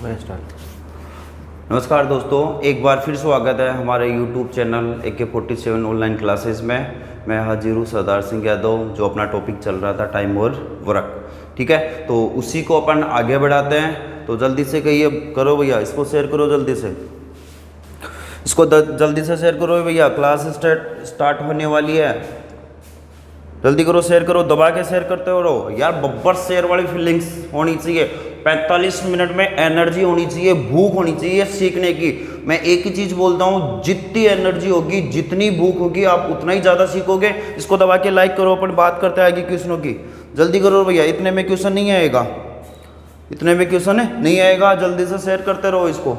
नमस्कार दोस्तों, एक बार फिर स्वागत है हमारे YouTube channel AK47 online classes में। मैं हाजिर हूँ सरदार सिंह यादव, जो अपना टॉपिक चल रहा था टाइम और वर्क। ठीक है, तो उसी को अपन आगे बढ़ाते हैं। तो जल्दी से कहिए, करो भैया, इसको शेयर करो जल्दी से, इसको जल्दी से शेयर करो भैया। क्लास स्टार्ट होने वाली है, जल्दी करो, शेयर करो, दबा के शेयर करते हो रहो यार। बब्बर शेयर वाली फीलिंग्स होनी चाहिए। 45 मिनट में एनर्जी होनी चाहिए, भूख होनी चाहिए सीखने की। मैं एक ही चीज़ बोलता हूँ, जितनी एनर्जी होगी, जितनी भूख होगी, आप उतना ही ज़्यादा सीखोगे। इसको दबा के लाइक करो, अपन बात करते हैं आगे क्वेश्चनों की। जल्दी करो भैया, इतने में क्वेश्चन नहीं आएगा, इतने में क्वेश्चन नहीं आएगा। जल्दी से शेयर करते रहो इसको।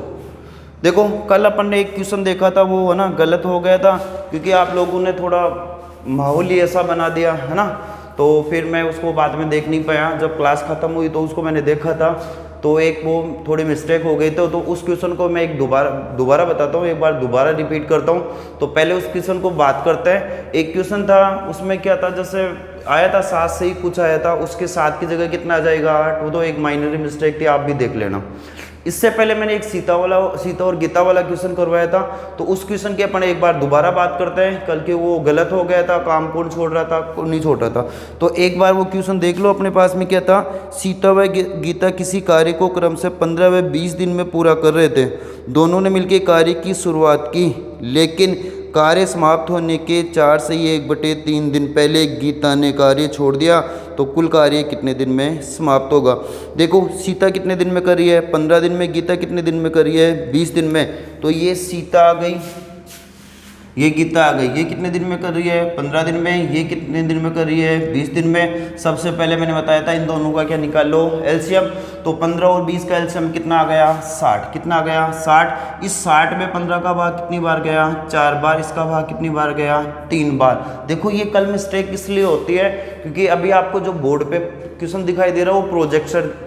देखो, कल अपन ने एक क्वेश्चन देखा था, वो है ना गलत हो गया था, क्योंकि आप लोगों ने थोड़ा माहौल ही ऐसा बना दिया है ना। तो फिर मैं उसको बाद में देख नहीं पाया। जब क्लास ख़त्म हुई तो उसको मैंने देखा था, तो एक वो थोड़ी मिस्टेक हो गई थी। तो उस क्वेश्चन को मैं एक दोबारा बताता हूँ, एक बार दोबारा रिपीट करता हूँ। तो पहले उस क्वेश्चन को बात करते हैं। एक क्वेश्चन था, उसमें क्या था, जैसे आया था 7 से ही कुछ आया था, उसके 7 की जगह कितना आ जाएगा 8। वो तो एक माइनर मिस्टेक थी, आप भी देख लेना। इससे पहले मैंने एक सीता और गीता वाला क्वेश्चन करवाया था। तो उस क्वेश्चन की अपन एक बार दोबारा बात करते हैं। कल के वो गलत हो गया था, काम कौन छोड़ रहा था, कौन नहीं छोड़ रहा था। तो एक बार वो क्वेश्चन देख लो अपने पास में। क्या था, सीता व गीता किसी कार्य को क्रम से 15 व 20 दिन में पूरा कर रहे थे। दोनों ने मिलकर कार्य की शुरुआत की, लेकिन कार्य समाप्त होने के 4 से 1/3 दिन पहले गीता ने कार्य छोड़ दिया। तो कुल कार्य कितने दिन में समाप्त होगा? देखो, सीता कितने दिन में कर रही है, 15 दिन में। गीता कितने दिन में कर रही है, 20 दिन में। तो ये सीता आ गई, ये गीता आ गई। ये कितने दिन में कर रही है, 15 दिन में। ये कितने दिन में कर रही है, 20 दिन में। सबसे पहले मैंने बताया था इन दोनों का क्या निकालो, एलसीएम। तो 15 और 20 का एलसीएम कितना आ गया, 60। कितना आ गया, 60। इस 60 में 15 का भाग कितनी बार गया, 4 बार। इसका भाग कितनी बार गया, 3 बार। देखो, ये कल मिस्टेक इसलिए होती है क्योंकि अभी आपको जो बोर्ड पे क्वेश्चन दिखाई दे रहा है वो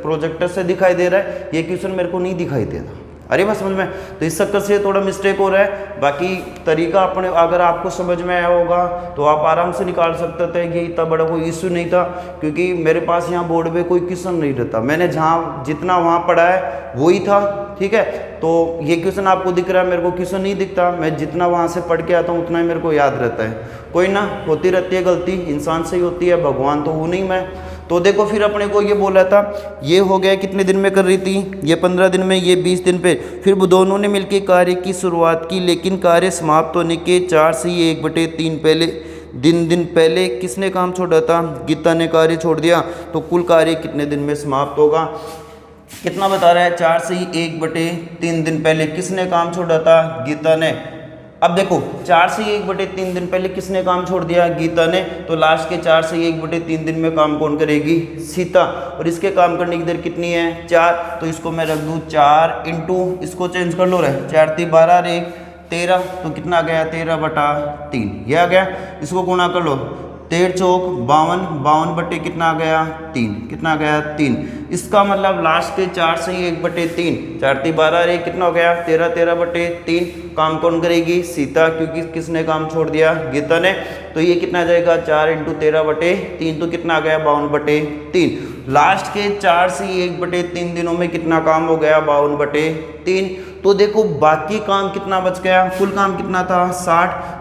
प्रोजेक्टर से दिखाई दे रहा है। ये क्वेश्चन मेरे को नहीं दिखाई दे रहा। अरे बस समझ में, तो इस चक्कर से थोड़ा मिस्टेक हो रहा है। बाकी तरीका अपने अगर आपको समझ में आया होगा तो आप आराम से निकाल सकते थे कि इतना बड़ा कोई इश्यू नहीं था, क्योंकि मेरे पास यहाँ बोर्ड पे कोई क्वेश्चन नहीं रहता। मैंने जहाँ जितना वहाँ पढ़ा है वही था। ठीक है, तो ये क्वेश्चन आपको दिख रहा है, मेरे को क्वेश्चन नहीं दिखता। मैं जितना वहाँ से पढ़ के आता हूँ उतना ही मेरे को याद रहता है। कोई ना, होती रहती है गलती, इंसान से ही होती है, भगवान तो हूँ नहीं मैं। तो देखो, फिर अपने को ये बोला था, ये हो गया कितने दिन में कर रही थी, ये 15 दिन में, ये 20 दिन पे। फिर दोनों ने मिलकर कार्य की शुरुआत की, लेकिन कार्य समाप्त होने के 4 से 1/3 पहले दिन पहले किसने काम छोड़ा था, गीता ने कार्य छोड़ दिया। तो कुल कार्य कितने दिन में समाप्त होगा, कितना बता रहा है, 4 से 1/3 दिन पहले किसने काम छोड़ा था, गीता ने। अब देखो, 4 से 1/3 दिन पहले किसने काम छोड़ दिया, गीता ने। तो लास्ट के 4 से 1/3 दिन में काम कौन करेगी, सीता। और इसके काम करने की देर कितनी है, 4। तो इसको मैं रख दूँ 4 इंटू, इसको चेंज कर लो रहे, 4 × 3 = 12 और 1 13। तो कितना आ गया, 13/3। ये आ गया। इसको गुणा कर लो, 13 चौक 52, 52 बटे कितना आ गया, 3। कितना आ गया, 3। इसका मतलब लास्ट के 4 से 1/3, 4 × 3 = 12 और 1 कितना हो गया, 13, 13/3। काम कौन करेगी, सीता, क्योंकि किसने काम छोड़ दिया, गीता ने। तो ये कितना आ जाएगा, 4 × 13/3। तो कितना आ गया, 52/3। लास्ट के 4 से 1/3 दिनों में कितना काम हो गया, 52/3। तो देखो, बाकी काम कितना बच गया, कुल काम कितना था,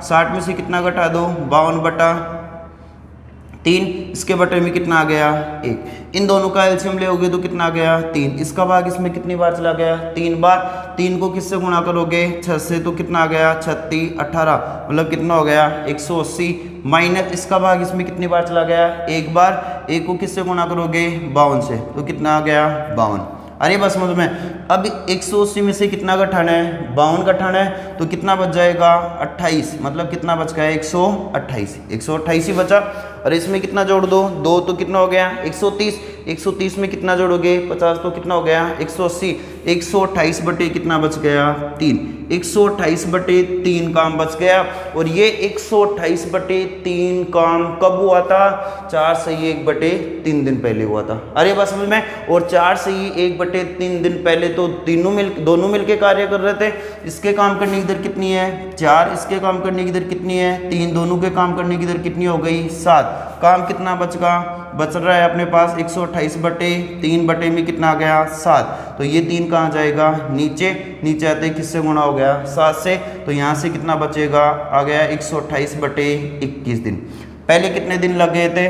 60 में से कितना घटा दो, 52/3। इसके बटे में कितना आ गया, 1। इन दोनों का एलसीएम लेओगे तो कितना आ गया, 3। इसका भाग इसमें कितनी बार चला गया, 3 बार। 3 को किससे गुणा करोगे, 6 से। तो कितना आ गया, 36, 18, मतलब कितना हो गया, 180। माइनस इसका भाग इसमें कितनी बार चला गया, 1 बार। 1 को किससे गुणा करोगे, 52 से। तो कितना आ गया, 52। अरे बस समझ में। अब 180 में से कितना घटाना है, 52 घटाना है। तो कितना बच जाएगा, 28। मतलब कितना बच गया, 128। 128 ही बचा। और इसमें कितना जोड़ दो, 2। तो कितना हो गया, 130। 130 में कितना जोड़ोगे, 50। तो कितना हो गया, 180। 128 बटे कितना बच गया, 3। 128/3 काम बच गया। और ये 128/3 काम कब हुआ था, 4 से 1/3 दिन पहले हुआ था। अरे बस समझ में। और 4 से 1/3 दिन पहले तो दोनों मिलके कार्य कर रहे थे। इसके काम करने की दर कितनी है, 4। इसके काम करने की दर कितनी है, 3। दोनों के काम करने की दर कितनी हो गई, 7। काम कितना बच गया, बच रहा है अपने पास 128 बटे 3 बटे में कितना आ गया 7। तो ये 3 कहाँ जाएगा नीचे, नीचे आते किससे गुणा हो गया 7 से। तो यहाँ से कितना बचेगा आ गया 128 बटे 21 दिन। पहले कितने दिन लग गए थे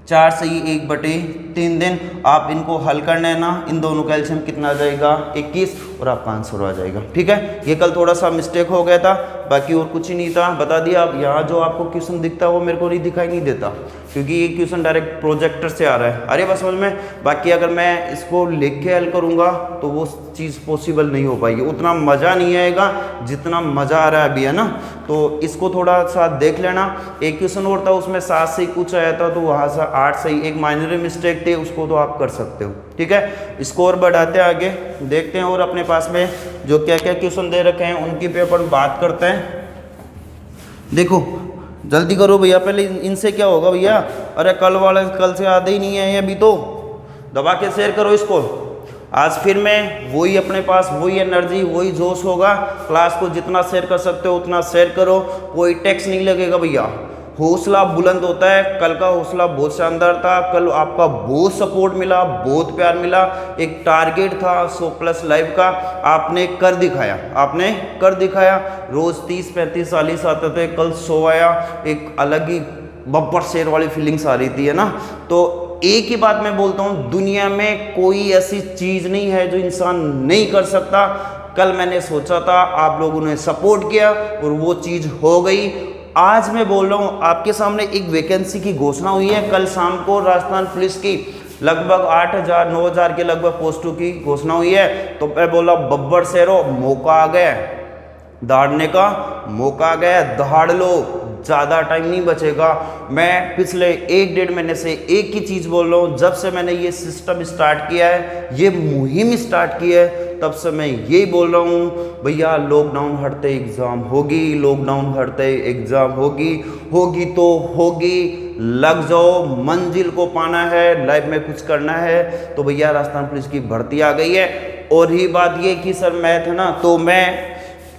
4 से ही 1 बटे 3 दिन। आप इनको हल करना है ना, इन दोनों का एलसीएम कितना आ जाएगा 21 और आपका आंसर आ जाएगा। ठीक है, ये कल थोड़ा सा मिस्टेक हो गया था, बाकी और कुछ ही नहीं था, बता दिया। अब यहाँ जो आपको क्वेश्चन दिखता है वो मेरे को नहीं दिखाई नहीं देता, क्योंकि ये क्वेश्चन डायरेक्ट प्रोजेक्टर से आ रहा है। अरे बस समझ में। बाकी अगर मैं इसको लिख के हल करूँगा तो वो चीज़ पॉसिबल नहीं हो पाएगी, उतना मज़ा नहीं आएगा जितना मज़ा आ रहा है अभी, है ना। तो इसको थोड़ा सा देख लेना। एक क्वेश्चन और था उसमें 7 से ही कुछ आया था, तो वहाँ से 8 से ही एक माइनर मिस्टेक थे, उसको तो आप कर सकते हो। ठीक है, स्कोर बढ़ाते हैं आगे, देखते हैं और अपने पास में जो क्या क्या क्वेश्चन दे रखे हैं उनकी पे अपन बात करते हैं। देखो जल्दी करो भैया, पहले इनसे क्या होगा भैया। अरे कल से आधे ही नहीं है ये, अभी तो दबा के शेयर करो इसको। आज फिर मैं वही अपने पास वही एनर्जी वही जोश होगा। क्लास को जितना शेयर कर सकते हो उतना शेयर करो, कोई टैक्स नहीं लगेगा भैया। हौसला बुलंद होता है। कल का हौसला बहुत शानदार था, कल आपका बहुत सपोर्ट मिला, बहुत प्यार मिला। एक टारगेट था 100+ लाइव का, आपने कर दिखाया, आपने कर दिखाया। रोज़ 30-35 40 आते थे, कल 100 आया। एक अलग ही बब्बर शेर वाली फीलिंग्स आ रही थी, है ना। तो एक ही बात मैं बोलता हूँ, दुनिया में कोई ऐसी चीज़ नहीं है जो इंसान नहीं कर सकता। कल मैंने सोचा था, आप लोगों ने सपोर्ट किया और वो चीज़ हो गई। आज मैं बोल रहा हूँ आपके सामने एक वैकेंसी की घोषणा हुई है। कल शाम को राजस्थान पुलिस की लगभग 8,000-9,000 के लगभग पोस्टों की घोषणा हुई है। तो मैं बोला बब्बर शेरों, मौका आ गया, दहाड़ने का मौका आ गया, दहाड़ लो, ज़्यादा टाइम नहीं बचेगा। मैं पिछले 1-1.5 महीने से एक ही चीज़ बोल रहा हूँ। जब से मैंने ये सिस्टम स्टार्ट किया है, ये मुहिम स्टार्ट की है, तब से मैं यही बोल रहा हूँ भैया, लॉकडाउन हटते एग्ज़ाम होगी, लॉकडाउन हटते एग्ज़ाम होगी, होगी तो होगी। लग जाओ, मंजिल को पाना है, लाइफ में कुछ करना है। तो भैया राजस्थान पुलिस की भर्ती आ गई है। और ही बात ये कि सर मैथ है ना, तो मैं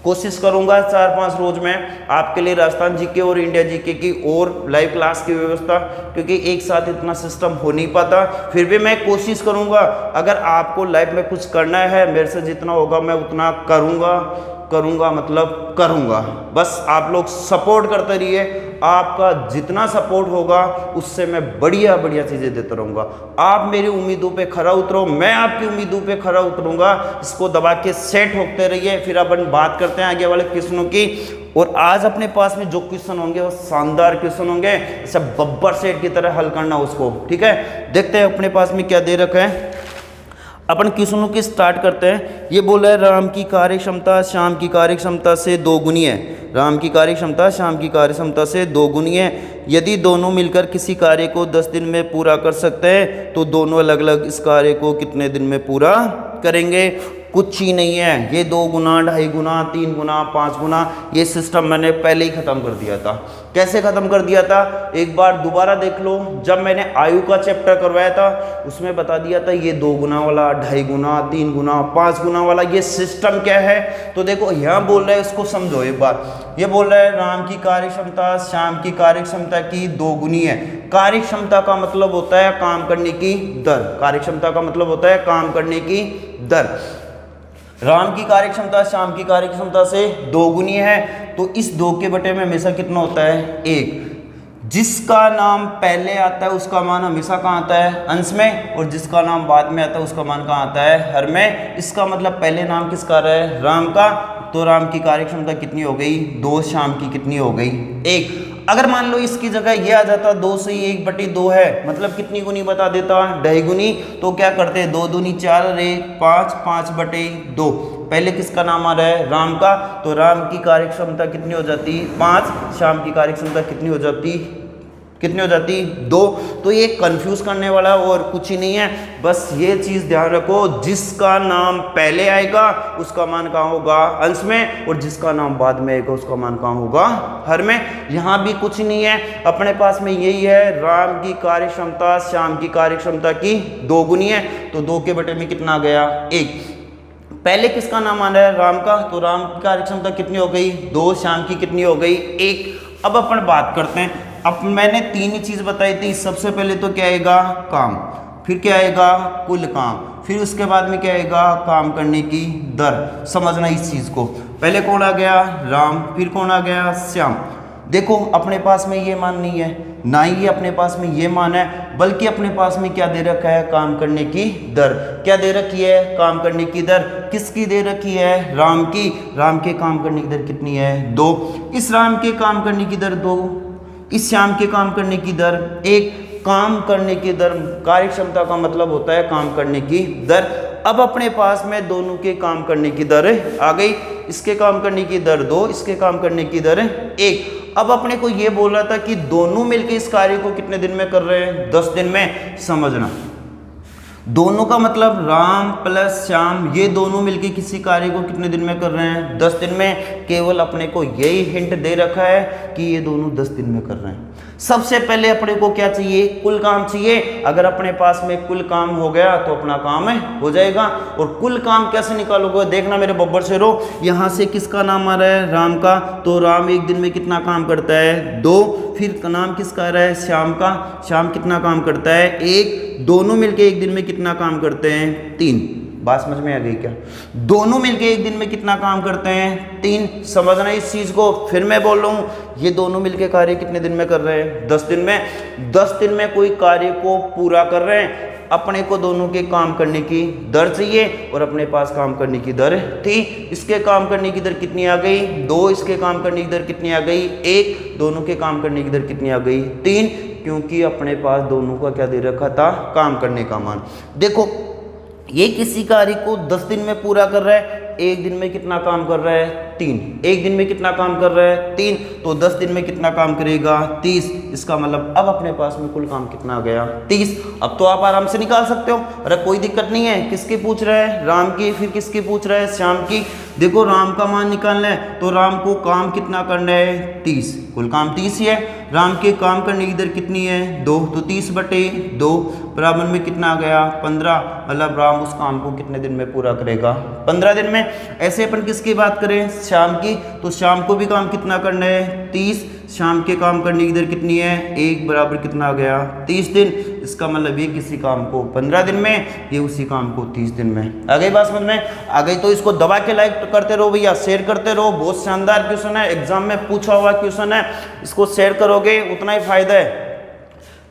कोशिश करूंगा 4-5 रोज में आपके लिए राजस्थान जीके और इंडिया जीके की और लाइव क्लास की व्यवस्था, क्योंकि एक साथ इतना सिस्टम हो नहीं पाता। फिर भी मैं कोशिश करूंगा, अगर आपको लाइफ में कुछ करना है, मेरे से जितना होगा मैं उतना करूंगा, मतलब करूंगा। बस आप लोग सपोर्ट करते रहिए। आपका जितना सपोर्ट होगा उससे मैं बढ़िया बढ़िया चीज़ें देता रहूँगा। आप मेरी उम्मीदों पे खरा उतरो, मैं आपकी उम्मीदों पे खरा उतरूँगा। इसको दबा के सेट होते रहिए। फिर अपन बात करते हैं आगे वाले क्वेश्चनों की। और आज अपने पास में जो क्वेश्चन होंगे वो शानदार क्वेश्चन होंगे, ऐसा बब्बर सेट की तरह हल करना उसको। ठीक है, देखते हैं अपने पास में क्या दे रखा है। अपन क्वेश्चनों की स्टार्ट करते हैं। ये बोला है राम की कार्य क्षमता श्याम की कार्य क्षमता से 2 गुनी है। राम की कार्य क्षमता श्याम की कार्य क्षमता से 2 गुनी है। यदि दोनों मिलकर किसी कार्य को 10 दिन में पूरा कर सकते हैं तो दोनों अलग अलग इस कार्य को कितने दिन में पूरा करेंगे। कुछ ही नहीं है, ये 2 गुना 2.5 गुना 3 गुना 5 गुना ये सिस्टम मैंने पहले ही ख़त्म कर दिया था। कैसे ख़त्म कर दिया था, एक बार दोबारा देख लो। जब मैंने आयु का चैप्टर करवाया था उसमें बता दिया था ये 2 गुना वाला, 2.5 गुना 3 गुना 5 गुना वाला ये सिस्टम क्या है। तो देखो यहाँ बोल रहा है, इसको समझो एक बार। ये बोल रहा है राम की कार्य क्षमता श्याम की कार्य क्षमता की 2 गुनी है। कार्य क्षमता का मतलब होता है काम करने की दर। कार्य क्षमता का मतलब होता है काम करने की दर। राम की कार्य क्षमता श्याम की कार्य क्षमता से 2 गुनी है। तो इस 2 के बटे में हमेशा कितना होता है 1। जिसका नाम पहले आता है उसका मान हमेशा कहाँ आता है अंश में, और जिसका नाम बाद में आता है उसका मान कहाँ आता है हर में। इसका मतलब पहले नाम किसका रहा है राम का। तो राम की कार्य क्षमता कितनी हो गई 2, श्याम की कितनी हो गई 1। अगर मान लो इसकी जगह ये आ जाता 2 से 1/2 है, मतलब कितनी गुनी बता देता 2.5 गुनी। तो क्या करते 2 दूनी 4 रे 5, 5/2। पहले किसका नाम आ रहा है राम का, तो राम की कार्य क्षमता कितनी हो जाती 5, श्याम की कार्य क्षमता कितनी हो जाती 2। तो ये कंफ्यूज करने वाला और कुछ ही नहीं है। बस ये चीज़ ध्यान रखो, जिसका नाम पहले आएगा उसका मान कहाँ होगा अंश में, और जिसका नाम बाद में आएगा उसका मान कहाँ होगा हर में। यहाँ भी कुछ नहीं है, अपने पास में यही है राम की कार्य क्षमता श्याम की कार्य क्षमता की 2 गुनी है। तो 2 के बटे में कितना आ गया 1। पहले किसका नाम आ रहा है राम का, तो राम की कार्य क्षमता कितनी हो गई 2, श्याम की कितनी हो गई 1। अब अपन बात करते हैं अब मैंने तीन ही चीज बताई थी। सबसे पहले तो क्या आएगा, काम, फिर क्या आएगा, कुल काम, फिर उसके बाद में क्या आएगा, काम करने की दर। समझना इस चीज को। पहले कौन आ गया, राम, फिर कौन आ गया, श्याम। देखो अपने पास में ये मान नहीं है, ना ही ये अपने पास में ये मान है, बल्कि अपने पास में क्या दे रखा है, काम करने की दर। क्या दे रखी है, काम करने की दर। किसकी दे रखी है, राम की। राम के काम करने की दर कितनी है, 2। इस राम के काम करने की दर 2, इस श्याम के काम करने की दर 1। काम करने की दर, कार्य क्षमता का मतलब होता है काम करने की दर। अब अपने पास में दोनों के काम करने की दर आ गई। इसके काम करने की दर 2, इसके काम करने की दर 1। अब अपने को ये बोल रहा था कि दोनों मिलके इस कार्य को कितने दिन में कर रहे हैं, 10 दिन में। समझना, दोनों का मतलब राम प्लस श्याम, ये दोनों मिलके किसी कार्य को कितने दिन में कर रहे हैं, 10 दिन में। केवल अपने को यही हिंट दे रखा है कि ये दोनों 10 दिन में कर रहे हैं। सबसे पहले अपने को क्या चाहिए, कुल काम चाहिए। अगर अपने पास में कुल काम हो गया तो अपना काम हो जाएगा। और कुल काम कैसे निकालोगे, देखना मेरे बब्बर शेरो, यहाँ से किसका नाम आ रहा है, राम का। तो राम एक दिन में कितना काम करता है, 2। फिर नाम किसका आ रहा है, श्याम का। श्याम कितना काम करता है, 1। दोनों मिलके एक दिन में कितना काम करते हैं, 3। बात समझ में आ गई क्या? दोनों मिलके एक दिन में कितना काम करते हैं, 3। समझना इस चीज को। फिर मैं बोल रहा हूँ, ये दोनों मिलके कार्य कितने दिन में कर रहे हैं, 10 दिन में। 10 दिन में कोई कार्य को पूरा कर रहे हैं। अपने को दोनों के काम करने की दर चाहिए और अपने पास काम करने की दर थी। इसके काम करने की दर कितनी आ गई, 2। इसके काम करने की दर कितनी आ गई, 1। दोनों के काम करने की दर कितनी आ गई, 3। क्योंकि अपने पास दोनों का क्या दे रखा था, काम करने का मान। देखो ये किसी कार्य को 10 दिन में पूरा कर रहा है। एक दिन में कितना काम कर रहा है, 3। एक दिन में कितना काम कर रहा है, 3। तो 10 दिन में कितना काम करेगा, 30। इसका मतलब अब अपने पास में कुल काम कितना आ गया, 30। अब तो आप आराम से निकाल सकते हो। अरे कोई दिक्कत नहीं है। किसकी पूछ रहा है, राम की। फिर किसकी पूछ रहा है, श्याम की। देखो राम का मान निकालना है तो राम को काम कितना करना है, 30। कुल काम 30 ही है। राम के काम करने की दर कितनी है, 2। तो 30/2 बराबर में कितना आ गया, 15। मतलब राम उस काम को कितने दिन में पूरा करेगा, 15 दिन में। ऐसे अपन किसकी बात करें, श्याम की। तो श्याम को भी काम कितना करना है, 30। शाम के काम करने की दर कितनी है, 1 बराबर कितना आ गया, 30 दिन। इसका मतलब ये किसी काम को 15 दिन में, ये उसी काम को 30 दिन में। आ गई बात समझ में? आ गई तो इसको दबा के लाइक करते रहो भैया, शेयर करते रहो। बहुत शानदार क्वेश्चन है, एग्जाम में पूछा हुआ क्वेश्चन है। इसको शेयर करोगे उतना ही फायदा है।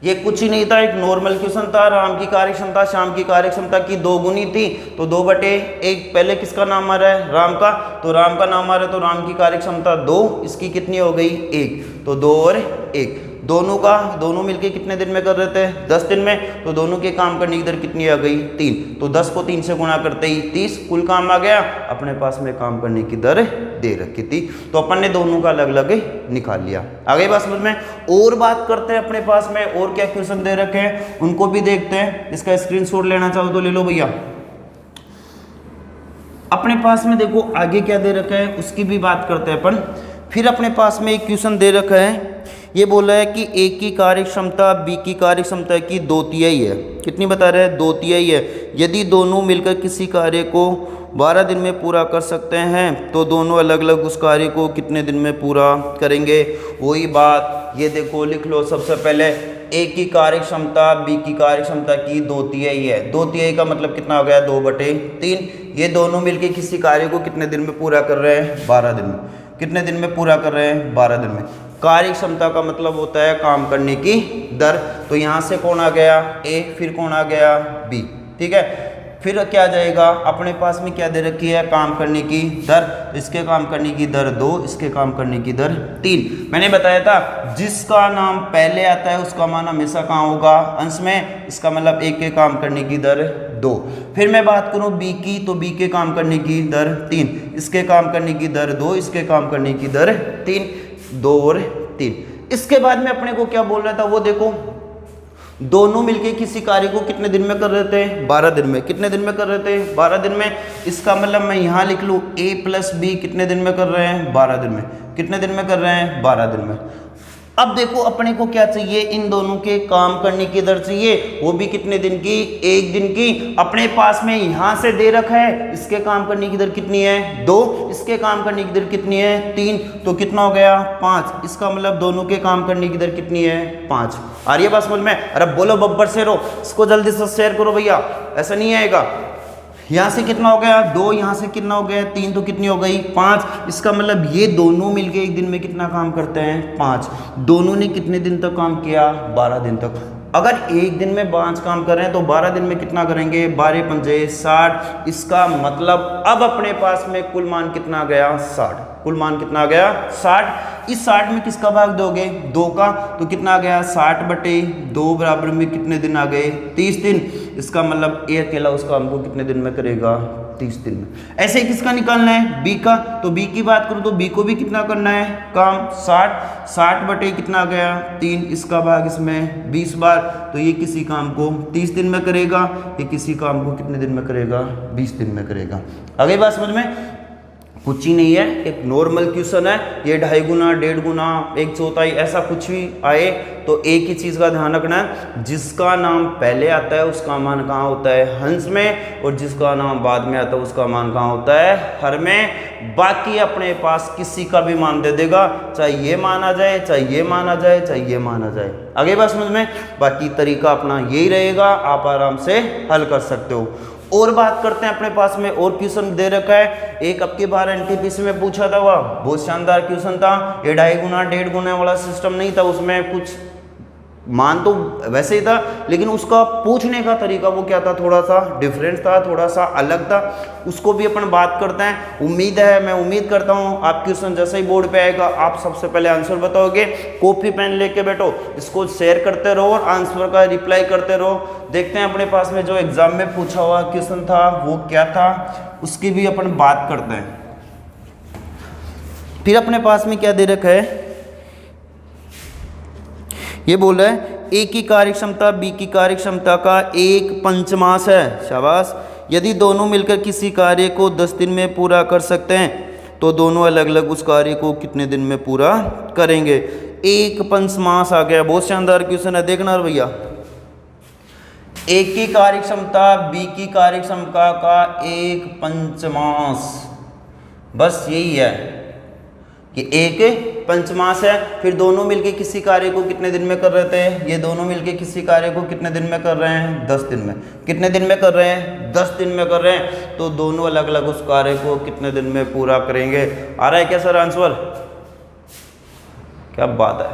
ये कुछ ही नहीं था, एक नॉर्मल क्वेश्चन था। राम की कार्यक्षमता शाम की कार्यक्षमता की 2 गुनी थी, तो 2/1। पहले किसका नाम आ रहा है, राम का। तो राम का नाम आ रहा है तो राम की कार्यक्षमता 2, इसकी कितनी हो गई, 1। तो 2 और 1 दोनों मिलके कितने दिन में कर रहे थे, 10 दिन में। तो दोनों के काम करने की दर कितनी आ गई, 3। तो 10 को 3 से गुणा करते ही 30 कुल काम आ गया। अपने पास में काम करने की दर दे रखी थी, तो अपन ने दोनों का अलग अलग निकाल लिया। आ गई बात समझ में? और बात करते हैं अपने पास में और क्या क्वेश्चन दे रखे हैं, उनको भी देखते हैं। इसका स्क्रीनशॉट लेना चाहो तो ले लो भैया। अपने पास में देखो आगे क्या दे रखा है, उसकी भी बात करते हैं अपन। फिर अपने पास में एक क्वेश्चन दे रखा है, ये बोला है कि ए की कार्यक्षमता बी की कार्यक्षमता की 2/3 है। कितनी बता रहे हैं, 2/3 है। यदि दोनों मिलकर किसी कार्य को 12 दिन में पूरा कर सकते हैं तो दोनों अलग अलग उस कार्य को कितने दिन में पूरा करेंगे। वही बात ये देखो लिख लो। सबसे पहले ए की कार्यक्षमता बी की कार्यक्षमता की 2/3 है। 2/3 का मतलब कितना हो गया, 2/3। ये दोनों मिलकर किसी कार्य को कितने दिन में पूरा कर रहे हैं, 12 दिन में। कितने दिन में पूरा कर रहे हैं, 12 दिन में। कार्य क्षमता का मतलब होता है काम करने की दर। तो यहाँ से कौन आ गया, ए। फिर कौन आ गया, बी। ठीक है। फिर क्या आ जाएगा, अपने पास में क्या दे रखी है, काम करने की दर। इसके काम करने की दर 2, इसके काम करने की दर 3। मैंने बताया था जिसका नाम पहले आता है उसका मान हमेशा कहाँ होगा, अंश में। इसका मतलब ए के काम करने की दर 2। फिर मैं बात करूं बी की, तो बी के काम करने की दर 3। इसके काम करने की दर 2, इसके काम करने की दर 3। 2 और 3। इसके बाद में अपने को क्या बोल रहा था वो देखो, दोनों मिलके किसी कार्य को कितने दिन में कर रहे थे, 12 दिन में। कितने दिन में कर रहे थे, 12 दिन में। इसका मतलब मैं यहाँ लिख लूँ ए प्लस बी कितने दिन में कर रहे हैं, 12 दिन में। कितने दिन में कर रहे हैं, 12 दिन में। अब देखो अपने को क्या चाहिए, इन दोनों के काम करने की दर चाहिए, वो भी कितने दिन की, 1 दिन की। अपने पास में यहां से दे रखा है, इसके काम करने की दर कितनी है 2, इसके काम करने की दर कितनी है 3, तो कितना हो गया 5। इसका मतलब दोनों के काम करने की दर कितनी है 5। आ रही है बात समझ में? अरे बोलो बब्बर शेरो, इसको जल्दी से शेयर करो भैया, ऐसा नहीं आएगा। यहाँ से कितना हो गया 2, यहाँ से कितना हो गया 3, तो कितनी हो गई 5। इसका मतलब ये दोनों मिलके एक दिन में कितना काम करते हैं 5। दोनों ने कितने दिन तक काम किया 12 दिन तक। अगर एक दिन में 5 काम कर रहे हैं तो 12 दिन में कितना करेंगे 12 पंजे 60। इसका मतलब अब अपने पास में कुल मान कितना आ गया 60। कुल मान कितना आ गया 60। इस 60 में किसका भाग दोगे 2 का, तो कितना आ गया 60/2 बराबर में कितने दिन आ गए 30 दिन। इसका मतलब ये अकेला उस काम को कितने दिन में करेगा 30 दिन में। ऐसे ही किसका निकालना है बी का, तो बी की बात करूं तो बी को भी कितना करना है काम 60 कितना आ गया 3। इसका भाग इसमें 20 बार, तो ये किसी काम को 30 दिन में करेगा, ये किसी काम को कितने दिन में करेगा 20 दिन में करेगा। आगे बात समझ में? कुछ ही नहीं है, एक नॉर्मल क्वेश्चन है। ये 2.5 गुना 1.5 गुना 1/4 ऐसा कुछ भी आए तो एक ही चीज़ का ध्यान रखना है, जिसका नाम पहले आता है उसका मान कहाँ होता है हंस में, और जिसका नाम बाद में आता है उसका मान कहाँ होता है हर में। बाकी अपने पास किसी का भी मान दे देगा, चाहे ये माना जाए चाहे ये माना जाए चाहे ये माना जाए। आगे बात समझ में? बाकी तरीका अपना यही रहेगा, आप आराम से हल कर सकते हो। और बात करते हैं, अपने पास में और क्वेश्चन दे रखा है। एक अब की बार एनटीपीसी में पूछा था, वह बहुत शानदार क्वेश्चन था। ये 2.5 गुना 1.5 गुना वाला सिस्टम नहीं था, उसमें कुछ मान तो वैसे ही था, लेकिन उसका पूछने का तरीका वो क्या था, थोड़ा सा डिफरेंट था, थोड़ा सा अलग था। उसको भी अपन बात करते हैं। उम्मीद है, मैं उम्मीद करता हूँ आप क्वेश्चन जैसे ही बोर्ड पे आएगा आप सबसे पहले आंसर बताओगे। कॉपी पेन लेके बैठो, इसको शेयर करते रहो और आंसर का रिप्लाई करते रहो। देखते हैं अपने पास में जो एग्जाम में पूछा हुआ क्वेश्चन था वो क्या था, उसकी भी अपन बात करते हैं। फिर अपने पास में क्या दे रखा है, ये बोल रहा है ए की कार्यक्षमता बी की कार्यक्षमता का 1/5 है। शाबाश। यदि दोनों मिलकर किसी कार्य को 10 दिन में पूरा कर सकते हैं तो दोनों अलग अलग उस कार्य को कितने दिन में पूरा करेंगे। 1/5 आ गया, बहुत शानदार क्वेश्चन है। देखना भैया, ए की कार्यक्षमता बी की कार्यक्षमता का 1/5, बस यही है कि 1/5 है। फिर दोनों मिलके किसी कार्य को कितने दिन में कर रहे थे, ये दोनों मिलके किसी कार्य को कितने दिन में कर रहे हैं 10 दिन में। कितने दिन में कर रहे हैं 10 दिन में कर रहे हैं, तो दोनों अलग अलग उस कार्य को कितने दिन में पूरा करेंगे। आ रहा है क्या सर आंसर? क्या बात है,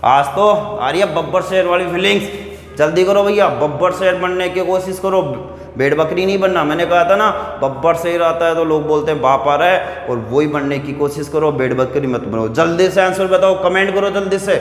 आज तो आ रही है बब्बर शेर वाली फीलिंग्स। जल्दी करो भैया, बब्बर शेर बनने की कोशिश करो, भेड़ बकरी नहीं बनना। मैंने कहा था ना, बब्बर शेर आता है तो लोग बोलते हैं बाप आ रहा है, और वही बनने की कोशिश करो, भेड़ बकरी मत बनो। जल्दी से आंसर बताओ, कमेंट करो जल्दी से।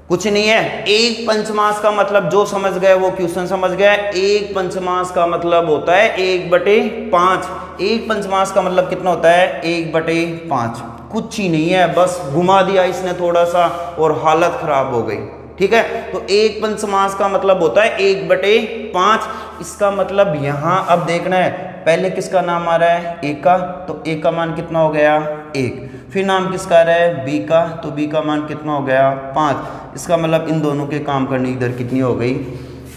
कुछ नहीं है, 1/5 का मतलब जो समझ गए वो क्वेश्चन समझ गए। 1/5 का मतलब होता है 1/5। 1/5 का मतलब कितना होता है 1/5। कुछ ही नहीं है, बस घुमा दिया इसने थोड़ा सा और हालत खराब हो गई। ठीक है, तो 1/5 का मतलब होता है 1/5। इसका मतलब यहाँ अब देखना है, पहले किसका नाम आ रहा है ए का, तो ए का मान कितना हो गया 1। फिर नाम किसका आ रहा है बी का, तो बी का मान कितना हो गया 5। इसका मतलब इन दोनों के काम करने की दर कितनी हो गई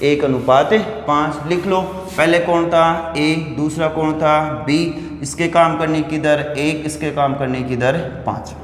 1/5। लिख लो, पहले कौन था ए, दूसरा कौन था बी। इसके काम करने की दर 1, इसके काम करने की दर 5।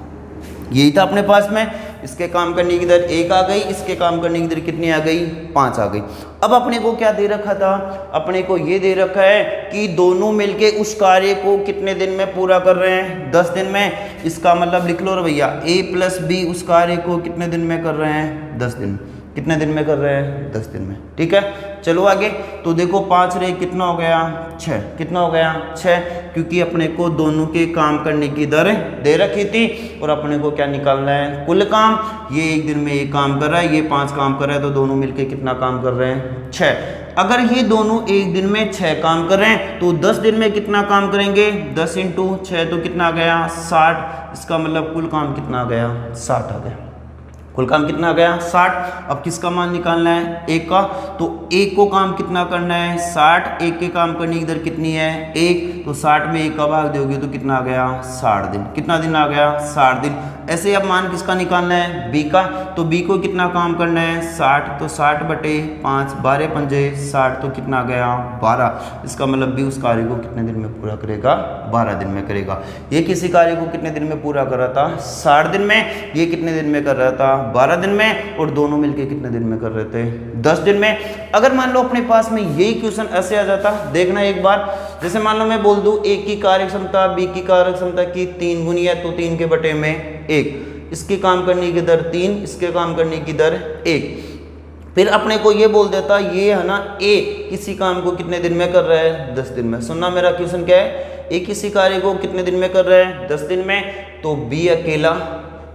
यही था अपने पास में। इसके काम करने की दर 1 आ गई, इसके काम करने की दर कितनी आ गई 5 आ गई। अब अपने को क्या दे रखा था, अपने को ये दे रखा है कि दोनों मिलके उस कार्य को कितने दिन में पूरा कर रहे हैं 10 दिन में। इसका मतलब लिख लो रे भैया, ए प्लस बी उस कार्य को कितने दिन में कर रहे हैं 10 दिन। कितने दिन में कर रहे हैं 10 दिन में। ठीक है, चलो आगे। तो देखो 5 रे कितना हो गया 6। कितना हो गया 6, क्योंकि अपने को दोनों के काम करने की दर दे रखी थी और अपने को क्या निकालना है कुल काम। ये एक दिन में ये काम कर रहा है, ये 5 काम कर रहा है, तो दोनों मिलके कितना काम कर रहे हैं 6। अगर ये दोनों एक दिन में 6 काम कर रहे हैं तो 10 दिन में कितना काम करेंगे 10 × 6 तो कितना आ गया 60। इसका मतलब कुल काम कितना आ गया 60 आ गया। कुल काम कितना आ गया 60। अब किसका मान निकालना है, एक का, तो एक को काम कितना करना है 60, एक के काम करने की दर कितनी है 1, तो 60 में 1 का भाग दोगे तो कितना आ गया 60 दिन। कितना दिन आ गया 60 दिन। ऐसे अब मान किसका निकालना है बी का, तो बी को कितना काम करना है 60, तो 60 बटे 5, 12 पंजे 60, तो कितना आ गया 12। इसका मतलब बी उस कार्य को कितने दिन में पूरा करेगा 12 दिन में करेगा। ये किसी कार्य को कितने दिन में पूरा कर रहा था 60 दिन में, ये कितने दिन में कर रहा था 12 दिन में, और दोनों मिलके कितने दिन में कर रहे थे 10 दिन में। अगर मान लो अपने पास में यही क्वेश्चन ऐसे आ जाता, देखना एक बार, जैसे मान लो मैं बोल दूं ए की कार्य क्षमता बी की कार्य क्षमता की 3 गुनी है, तो 3 के बटे में 1, इसके काम करने की दर 3, इसके काम करने की दर 1। फिर अपने को ये बोल देता ये है ना ए किसी काम को कितने दिन में कर रहा है 10 दिन में। सुनना मेरा क्वेश्चन क्या है, ए किसी कार्य को कितने दिन में कर रहा है 10 दिन में, तो बी अकेला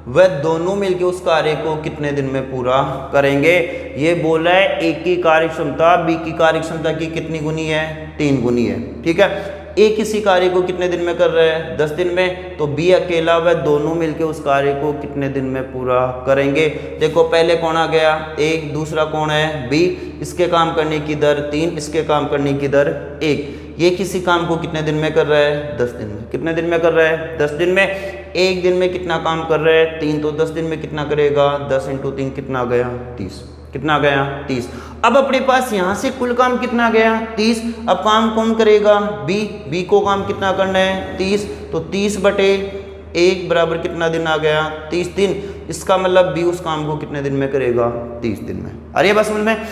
वह दोनों मिलके उस कार्य को कितने दिन में पूरा करेंगे। ये बोला है ए की कार्य क्षमता बी की कार्य क्षमता की कितनी गुनी है 3 गुनी है, ठीक है। ए किसी कार्य को कितने दिन में कर रहा है 10 दिन में, तो बी अकेला वह दोनों मिलके उस कार्य को कितने दिन में पूरा करेंगे। देखो पहले कौन आ गया ए, दूसरा कौन है बी, इसके काम करने की दर 3, इसके काम करने की दर 1। ये किसी काम को कितने दिन में कर रहा है 10 दिन में। कितने दिन में कर रहा है 10 दिन में। एक दिन में कितना काम कर रहा है 3, तो 10 दिन में कितना करेगा 10 × 3 कितना आ गया 30। कितना आ गया 30। अब अपने पास यहाँ से कुल काम कितना आ गया 30। अब काम कौन करेगा बी, बी को काम कितना करना है 30, तो 30 बटे 1 बराबर कितना दिन आ गया 30 दिन। इसका मतलब बी उस काम को कितने दिन में करेगा 30 दिन में। अरे बस समझ में।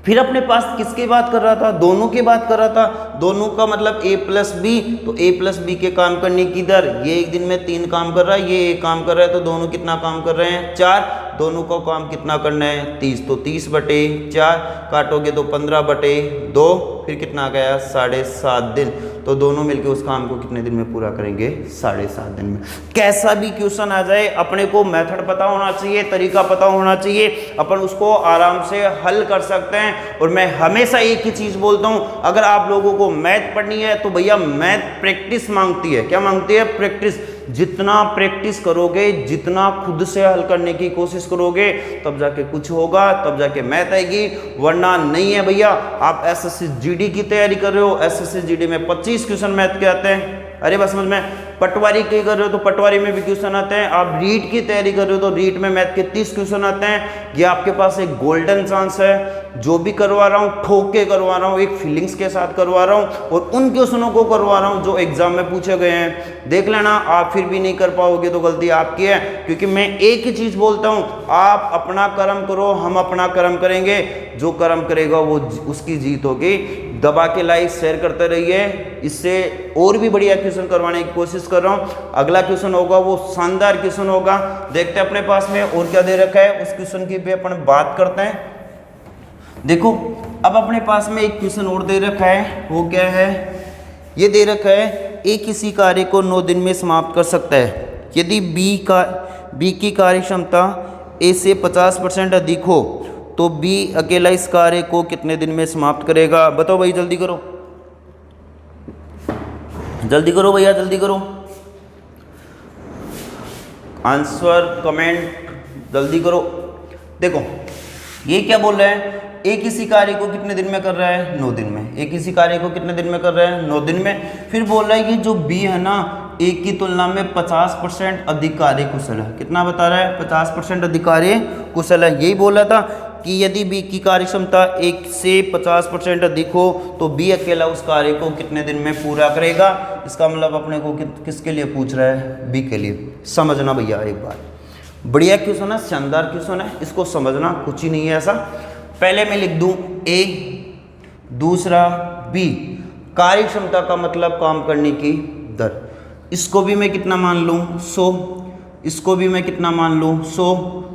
फिर अपने पास किसकी बात कर रहा था, दोनों की बात कर रहा था। दोनों का मतलब a प्लस बी, तो a प्लस बी के काम करने की दर, ये एक दिन में 3 काम कर रहा है, ये 1 काम कर रहा है, तो दोनों कितना काम कर रहे हैं 4। दोनों का काम कितना करना है 30, तो 30 बटे 4 काटोगे तो 15 बटे 2, फिर कितना आ गया 7.5 दिन। तो दोनों मिलके उस काम को कितने दिन में पूरा करेंगे 7.5 दिन में। कैसा भी क्वेश्चन आ जाए अपने को मेथड पता होना चाहिए, तरीका पता होना चाहिए, अपन उसको आराम से हल कर सकते हैं। और मैं हमेशा एक ही चीज बोलता हूं, अगर आप लोगों को मैथ पढ़नी है तो भैया मैथ प्रैक्टिस मांगती है। क्या मांगती है प्रैक्टिस। जितना प्रैक्टिस करोगे, जितना खुद से हल करने की कोशिश करोगे, तब जाके कुछ होगा, तब जाके मैथ आएगी, वरना नहीं है भैया। आप एसएससी जीडी की तैयारी कर रहे हो, एसएससी जीडी में 25 क्वेश्चन मैथ के आते हैं। अरे बस समझ में। पटवारी की कर रहे हो तो पटवारी में भी क्वेश्चन आते हैं। आप रीट की तैयारी कर रहे हो तो रीट में मैथ के 30 क्वेश्चन आते हैं। ये आपके पास एक गोल्डन चांस है। जो भी करवा रहा हूँ ठोक के करवा रहा हूँ, एक फीलिंग्स के साथ करवा रहा हूँ, और उन क्वेश्चनों को करवा रहा हूँ जो एग्जाम में पूछे गए हैं। देख लेना, आप फिर भी नहीं कर पाओगे तो गलती आपकी है, क्योंकि मैं एक ही चीज बोलता हूँ, आप अपना कर्म करो, हम अपना कर्म करेंगे। जो कर्म करेगा वो उसकी जीत होगी। दबा के लाइक शेयर करते रहिए। इससे और भी बढ़िया क्वेश्चन करवाने की कोशिश कर रहा हूँ। अगला क्वेश्चन होगा वो शानदार क्वेश्चन होगा। देखते हैं अपने पास में और क्या दे रखा है, उस क्वेश्चन की भी अपन बात करते हैं। देखो अब अपने पास में एक क्वेश्चन और दे रखा है। वो क्या है, ये दे रखा है ए किसी कार्य को 9 दिन में समाप्त कर सकता है यदि बी की कार्य क्षमता ए से 50% अधिक हो, तो बी अकेला इस कार्य को कितने दिन में समाप्त करेगा। बताओ भाई, जल्दी करो, जल्दी करो भैया, जल्दी करो, आंसर कमेंट जल्दी करो। देखो ये क्या बोल रहा है, ए किसी कार्य को कितने दिन में कर रहा है 9 दिन में। ए किसी कार्य को कितने दिन में कर रहा है 9 दिन में। फिर बोल रहा है कि जो बी है ना, ए की तुलना में 50% अधिक कार्य कुशल है। कितना बता रहा है 50% अधिक कार्य कुशल है। यही बोला था कि यदि बी की कार्य क्षमता 1 से 50% अधिक हो, तो बी अकेला उस कार्य को कितने दिन में पूरा करेगा। इसका मतलब अपने को किसके लिए पूछ रहा है, बी के लिए। समझना भैया एक बार, बढ़िया क्वेश्चन है, शानदार क्वेश्चन है, इसको समझना, कुछ ही नहीं है ऐसा। पहले मैं लिख दूं ए, दूसरा बी। कार्य क्षमता का मतलब काम करने की दर। इसको भी मैं कितना मान लूं 100, इसको भी मैं कितना मान लूं 100।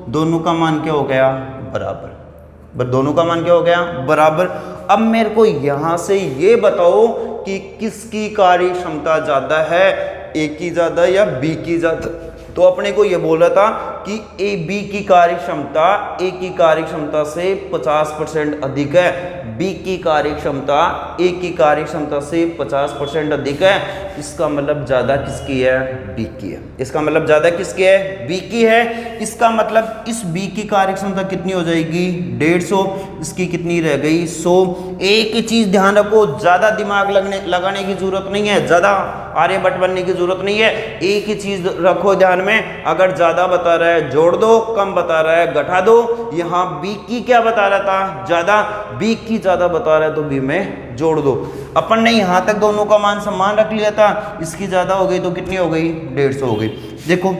दोनों का मान क्या हो गया बराबर। दोनों का मान क्या हो गया बराबर। अब मेरे को यहां से ये बताओ कि किसकी कार्य क्षमता ज्यादा है, ए की ज्यादा या बी की ज्यादा। तो अपने को ये बोल रहा था कि बी की कार्यक्षमता ए की कार्यक्षमता से 50% अधिक है। बी की कार्यक्षमता ए की कार्यक्षमता से 50% अधिक है। इसका मतलब ज़्यादा किसकी है? बी की है। इसका मतलब ज़्यादा किसकी है? बी की है। इसका मतलब इस बी की कार्यक्षमता कितनी हो जाएगी? 150। इसकी कितनी रह गई? 100। एक ही चीज़ ध्यान रखो, ज़्यादा दिमाग लगाने की जरूरत नहीं है, ज़्यादा आर्यभट्ट बनने की जरूरत नहीं है। एक ही चीज़ रखो ध्यान में, अगर ज़्यादा बता रहा है जोड़ दो, कम बता रहा है घटा दो। यहाँ बी की क्या बता रहा था? ज़्यादा। बी की ज़्यादा बता रहा है तो बी में जोड़ दो। अपन ने यहाँ तक दोनों का मान समान रख लिया था। इसकी ज़्यादा हो गई तो कितनी हो गई? 150 हो गई। देखो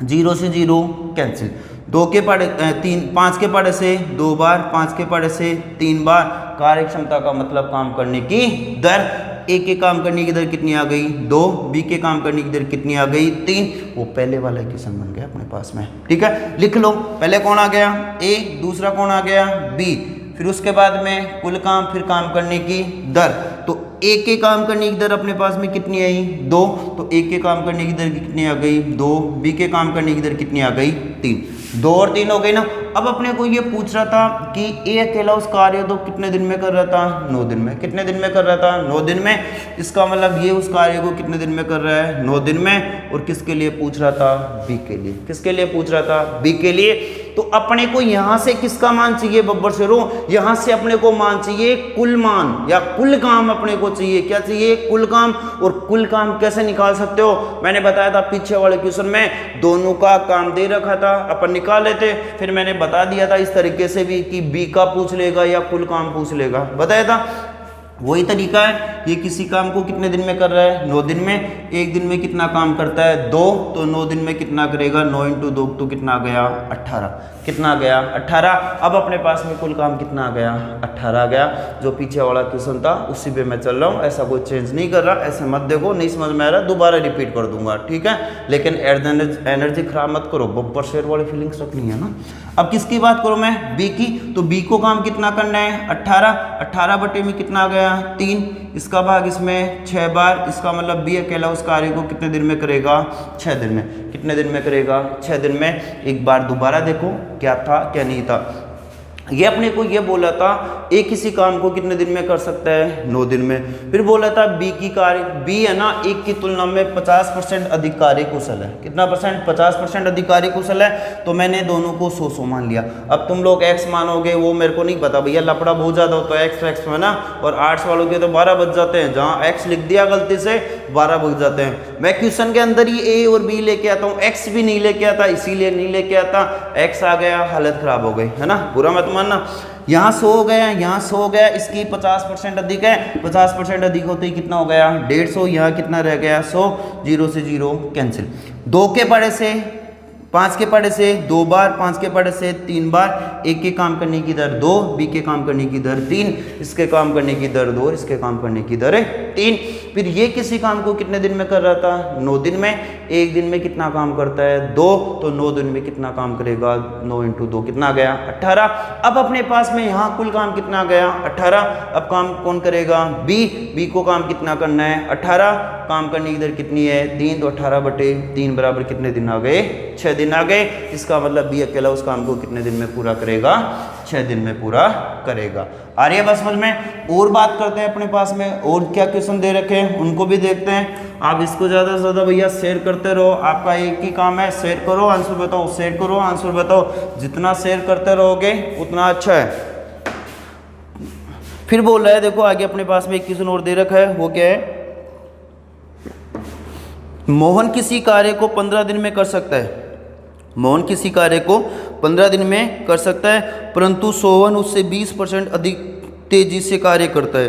0 से 0 कैंसिल। 2 के पढ़े 3, 5 के पढ़े से 2 बार, 5 के पढ़े से 3 बार। कार्यक्षमता का मतलब काम करने की दर। ए के काम करने की दर कितनी आ गई? 2। बी के काम करने की दर कितनी आ गई? 3। वो पहले वाला इक्वेशन बन गया अपने पास में। ठीक है, लिख लो। पहले कौन आ गया? ए। दूसरा कौन आ गया? बी। फिर उसके बाद में कुल काम, फिर काम करने की दर। तो ए के काम करने की दर अपने पास में कितनी आई? 2। तो ए के काम करने की दर कितनी आ गई? 2। बी के काम करने की दर कितनी आ गई? 3। 2 और 3 हो गई ना। अब अपने को ये पूछ रहा था कि ए अकेला उस कार्य तो कितने दिन में कर रहा था? 9 दिन में। कितने दिन में कर रहा था? 9 दिन में। इसका मतलब ये उस कार्य को कितने दिन में कर रहा है? 9 दिन में। और किसके लिए पूछ रहा था? बी के लिए। किसके लिए पूछ रहा था? बी के लिए। तो अपने को यहां से किसका मान चाहिए? बब्बर शेरों, यहां से अपने को मान चाहिए कुल मान या कुल काम अपने को चाहिए। क्या चाहिए? कुल काम। और कुल काम कैसे निकाल सकते हो? मैंने बताया था पीछे वाले क्वेश्चन में, दोनों का काम दे रखा था, अपन निकाल लेते। फिर मैंने बता दिया था इस तरीके से भी कि बी का पूछ लेगा या कुल काम पूछ लेगा, बताया था। वही तरीका है। ये किसी काम को कितने दिन में कर रहा है? 9 दिन में। एक दिन में कितना काम करता है? 2। तो 9 दिन में कितना करेगा? 9 × 2 तो कितना आ गया? 18। कितना आ गया? 18। अब अपने पास में कुल काम कितना आ गया? 18 आ गया। जो पीछे वाला क्वेश्चन था उसी पे मैं चल रहा हूँ, ऐसा कोई चेंज नहीं कर रहा। ऐसे मत देखो, नहीं समझ में आ रहा दोबारा रिपीट कर दूंगा, ठीक है। लेकिन एनर्जी खराब मत करो, बब्बर शेर वाली फीलिंग्स रखनी है ना। अब किसकी बात करूँ मैं? बी की। तो बी को काम कितना करना है? 18। 18 बटे में कितना आ गया? 3। इसका भाग इसमें 6 बार। इसका मतलब बी अकेला उस कार्य को कितने दिन में करेगा? 6 दिन में। कितने दिन में करेगा? 6 दिन में। एक बार दोबारा देखो क्या था क्या नहीं था। ये अपने को ये बोला था ए किसी काम को कितने दिन में कर सकता है? 9 दिन में। फिर बोला था बी की कार्य, बी है ना एक की तुलना में 50% अधिक कार्य कुशल है। कितना परसेंट? 50% अधिक कार्य कुशल है। तो मैंने दोनों को 100 मान लिया। अब तुम लोग एक्स मानोगे वो मेरे को नहीं पता भैया, लफड़ा बहुत ज़्यादा होता है एक्स में ना। और आर्ट्स वालों के तो 12 बज जाते हैं, जहाँ एक्स लिख दिया गलती से 12 बज जाते हैं। मैं क्वेश्चन के अंदर ही ए और बी लेके आता हूँ, एक्स भी नहीं लेके आता, इसीलिए नहीं लेके आता। एक्स आ गया, हालत खराब हो गई है ना, बुरा मत मानना। यहाँ 100 हो गया, यहाँ 100 हो गया। इसकी 50% अधिक है। 50% अधिक होते ही कितना हो गया? 150। यहाँ कितना रह गया? 100। 0 से 0 कैंसिल। 2 के पढ़े से 5 के पढ़े से 2 बार, 5 के पढ़े से 3 बार। एक के काम करने की दर 2, बी के काम करने की दर 3, इसके काम करने की दर 2, इसके काम करने की दर 3। फिर ये किसी काम को कितने दिन में कर रहा था? 9 दिन में। एक दिन में कितना काम करता है? 2। तो 9 दिन में कितना काम करेगा? 9 × 2 कितना आ गया? 18। अब अपने पास में यहाँ कुल काम कितना आ गया? 18। अब काम कौन करेगा? बी। बी को काम कितना करना है? 18। काम करने की दर कितनी है? 3। तो 18 बटे 3 बराबर कितने दिन आ गए? 6 दिन आ गए। इसका मतलब बी अकेला उस काम को कितने दिन में पूरा करेगा? 6 दिन में पूरा करेगा। आ रही है बात समझ में? और बात करते हैं अपने पास में और क्या क्वेश्चन दे रखे हैं उनको भी देखते हैं। आप इसको ज़्यादा से ज़्यादा भैया शेयर करते रहो, आपका एक ही काम है, शेयर करो आंसर बताओ, शेयर करो आंसर बताओ। जितना शेयर करते रहोगे उतना अच्छा है। फिर बोल रहा है, देखो आगे अपने पास में एक क्वेश्चन और दे रखा है, वो क्या है? मोहन किसी कार्य को 15 दिन में कर सकता है। मोहन किसी कार्य को 15 दिन में कर सकता है, परंतु सोहन उससे 20% अधिक तेजी से कार्य करता है।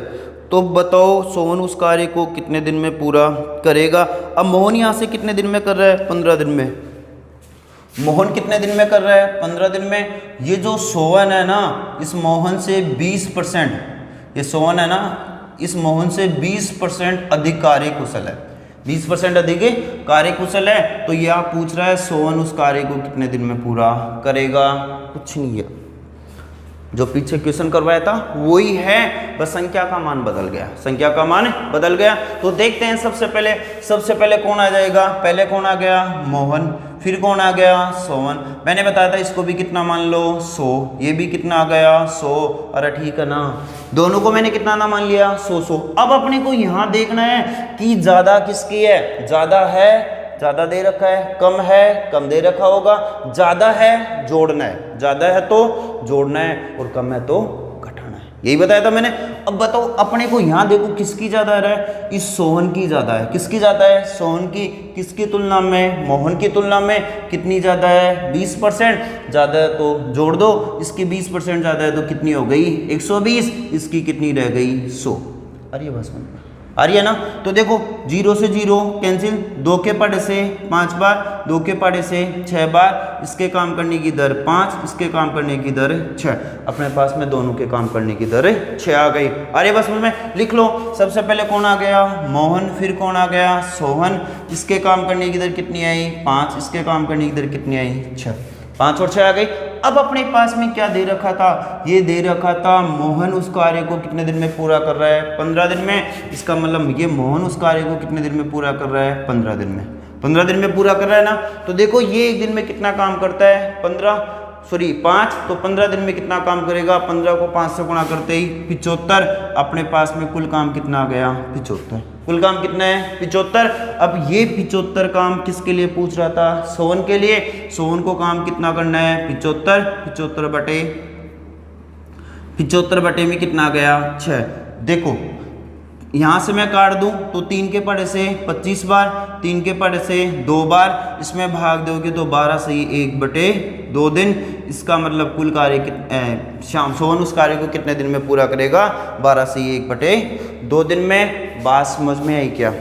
तो बताओ सोहन उस कार्य को कितने दिन में पूरा करेगा? अब मोहन यहाँ से कितने दिन में कर रहा है? 15 दिन में। मोहन कितने दिन में कर रहा है? 15 दिन में। ये जो सोहन है ना, इस मोहन से 20%, ये सोहन है ना, इस मोहन से 20% अधिक कार्य कुशल है। 20% अधिक कार्य कुशल है। तो ये आप पूछ रहा है सोहन उस कार्य को कितने दिन में पूरा करेगा? कुछ नहीं है, जो पीछे क्वेश्चन करवाया था वही है, बस संख्या का मान बदल गया, संख्या का मान बदल गया। तो देखते हैं सबसे पहले कौन आ जाएगा। पहले कौन आ गया, मोहन, फिर कौन आ गया, सोहन। मैंने बताया था इसको भी कितना मान लो 100, ये भी कितना आ गया 100। अरे ठीक है ना, दोनों को मैंने कितना ना मान लिया 100। अब अपने को यहाँ देखना है कि ज्यादा किसकी है, ज्यादा है, ज्यादा दे रखा है, कम है, कम दे रखा होगा। ज्यादा है जोड़ना है, ज्यादा है तो जोड़ना है, और कम है तो घटाना है, यही बताया था मैंने। अब बताओ अपने को यहाँ देखो किसकी ज्यादा है, इस सोहन की ज्यादा है। किसकी ज्यादा है, सोहन की। किसकी तुलना में, मोहन की तुलना में कितनी ज्यादा है, 20% ज्यादा है तो जोड़ दो। इसकी 20% ज्यादा है तो कितनी हो गई 120, इसकी कितनी रह गई 100। अरे बस आ रही है ना। तो देखो 0 से 0 कैंसिल, 2 के पढ़े से 5 बार, 2 के पढ़े से 6 बार, इसके काम करने की दर 5, इसके काम करने की दर 6। अपने पास में दोनों के काम करने की दर 6 आ गई। अरे बस में लिख लो, सबसे पहले कौन आ गया, मोहन, फिर कौन आ गया, सोहन। इसके काम करने की दर कितनी आई 5, इसके काम करने की दर कितनी आई 6। 5 और 6 आ गई। अब अपने पास में क्या दे रखा था, ये दे रखा था मोहन उस कार्य को कितने दिन में पूरा कर रहा है, 15 दिन में। इसका मतलब ये मोहन उस कार्य को कितने दिन में पूरा कर रहा है, 15 दिन में। 15 दिन में पूरा कर रहा है ना। तो देखो ये एक दिन में कितना काम करता है 5, तो 15 दिन में कितना काम करेगा, 15 को 5 से गुणा करते ही 75। अपने पास में कुल काम कितना आ गया 75। कुल काम कितना है 75। अब ये 75 काम किसके लिए पूछ रहा था, सोहन के लिए। सोहन को काम कितना करना है 75, 75 बटे में कितना गया 6। देखो यहाँ से मैं काट दूं तो 3 के पढ़े से 25 बार, 3 के पढ़े से 2 बार, इसमें भाग दोगे तो 12 से 1/2 दिन। इसका मतलब कुल कार्य सोहन उस कार्य को कितने दिन में पूरा करेगा, 12 से 1/2 दिन में। बात समझ में आई क्या।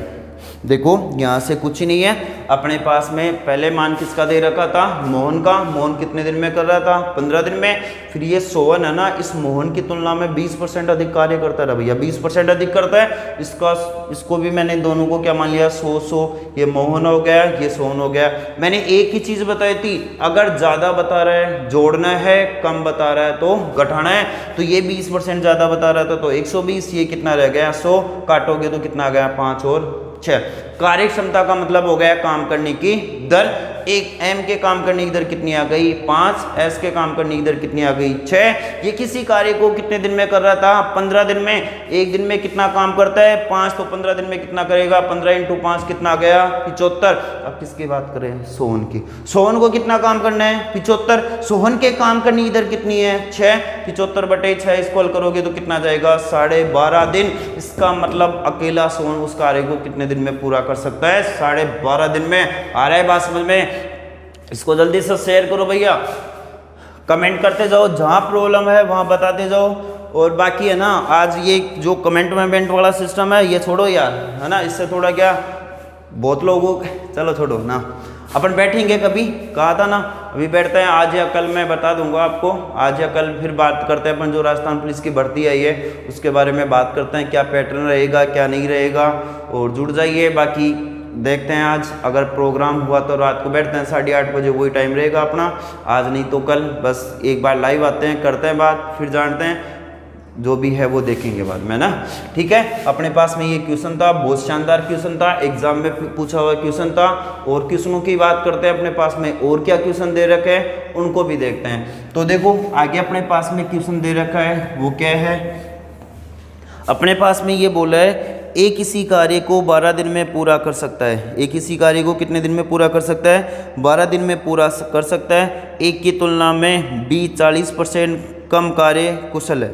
देखो यहाँ से कुछ ही नहीं है, अपने पास में पहले मान किसका दे रखा था, मोहन का। मोहन कितने दिन में कर रहा था 15 दिन में। फिर ये सोहन है ना, इस मोहन की तुलना में 20% अधिक कार्य करता है भैया, 20% अधिक करता है। इसको भी मैंने दोनों को क्या मान लिया 100। ये मोहन हो गया, ये सोहन हो गया। मैंने एक ही चीज बताई थी, अगर ज्यादा बता रहा है जोड़ना है, कम बता रहा है तो घटाना है। तो ये 20% ज्यादा बता रहा था तो 120, ये कितना रह गया 100, काटोगे तो कितना गया 5 और 6। कार्य क्षमता का मतलब हो गया काम करने की दर। एक एम के काम करने की दर कितनी आ गई 5, एस के काम करने की दर कितनी आ गई 6। ये किसी कार्य को कितने दिन में कर रहा था 15 दिन में। एक दिन में कितना काम करता है 5, तो 15 दिन में कितना करेगा, 15 × 5 कितना आ गया 75। अब किसकी बात करें, सोहन की। सोहन को कितना काम करना है 75। सोहन के काम करने की दर कितनी है 6। 75 बटे 6 इसको हल करोगे तो कितना जाएगा 12.5 दिन। इसका मतलब अकेला सोहन उस कार्य को कितने दिन में पूरा कर सकता है 12.5 दिन में। आ रहा है बात समझ में। इसको जल्दी से शेयर करो भैया, कमेंट करते जाओ, जहां प्रॉब्लम है वहां बताते जाओ। और बाकी है ना, आज ये जो कमेंट वाला सिस्टम है ये छोड़ो यार, है ना। इससे थोड़ा क्या बहुत लोगों, चलो छोड़ो ना, अपन बैठेंगे कभी, कहा था ना अभी बैठते हैं। आज या कल मैं बता दूंगा आपको, आज या कल फिर बात करते हैं अपन। जो राजस्थान पुलिस की भर्ती आई है उसके बारे में बात करते हैं, क्या पैटर्न रहेगा क्या नहीं रहेगा, और जुड़ जाइए। बाकी देखते हैं, आज अगर प्रोग्राम हुआ तो रात को बैठते हैं 8:30 बजे, वही टाइम रहेगा अपना। आज नहीं तो कल, बस एक बार लाइव आते हैं, करते हैं बात, फिर जानते हैं जो भी है वो देखेंगे बाद में ना। ठीक है, अपने पास में ये क्वेश्चन था, बहुत शानदार क्वेश्चन था, एग्जाम में पूछा हुआ क्वेश्चन था। और क्वेश्चनों की बात करते हैं, अपने पास में और क्या क्वेश्चन दे रखे हैं उनको भी देखते हैं। तो देखो आगे अपने पास में क्वेश्चन दे रखा है, वो क्या है। अपने पास में ये बोला है एक किसी कार्य को 12 दिन में पूरा कर सकता है। एक किसी कार्य को कितने दिन में पूरा कर सकता है 12 दिन में पूरा कर सकता है। एक की तुलना में बी 40% कम कार्य कुशल है।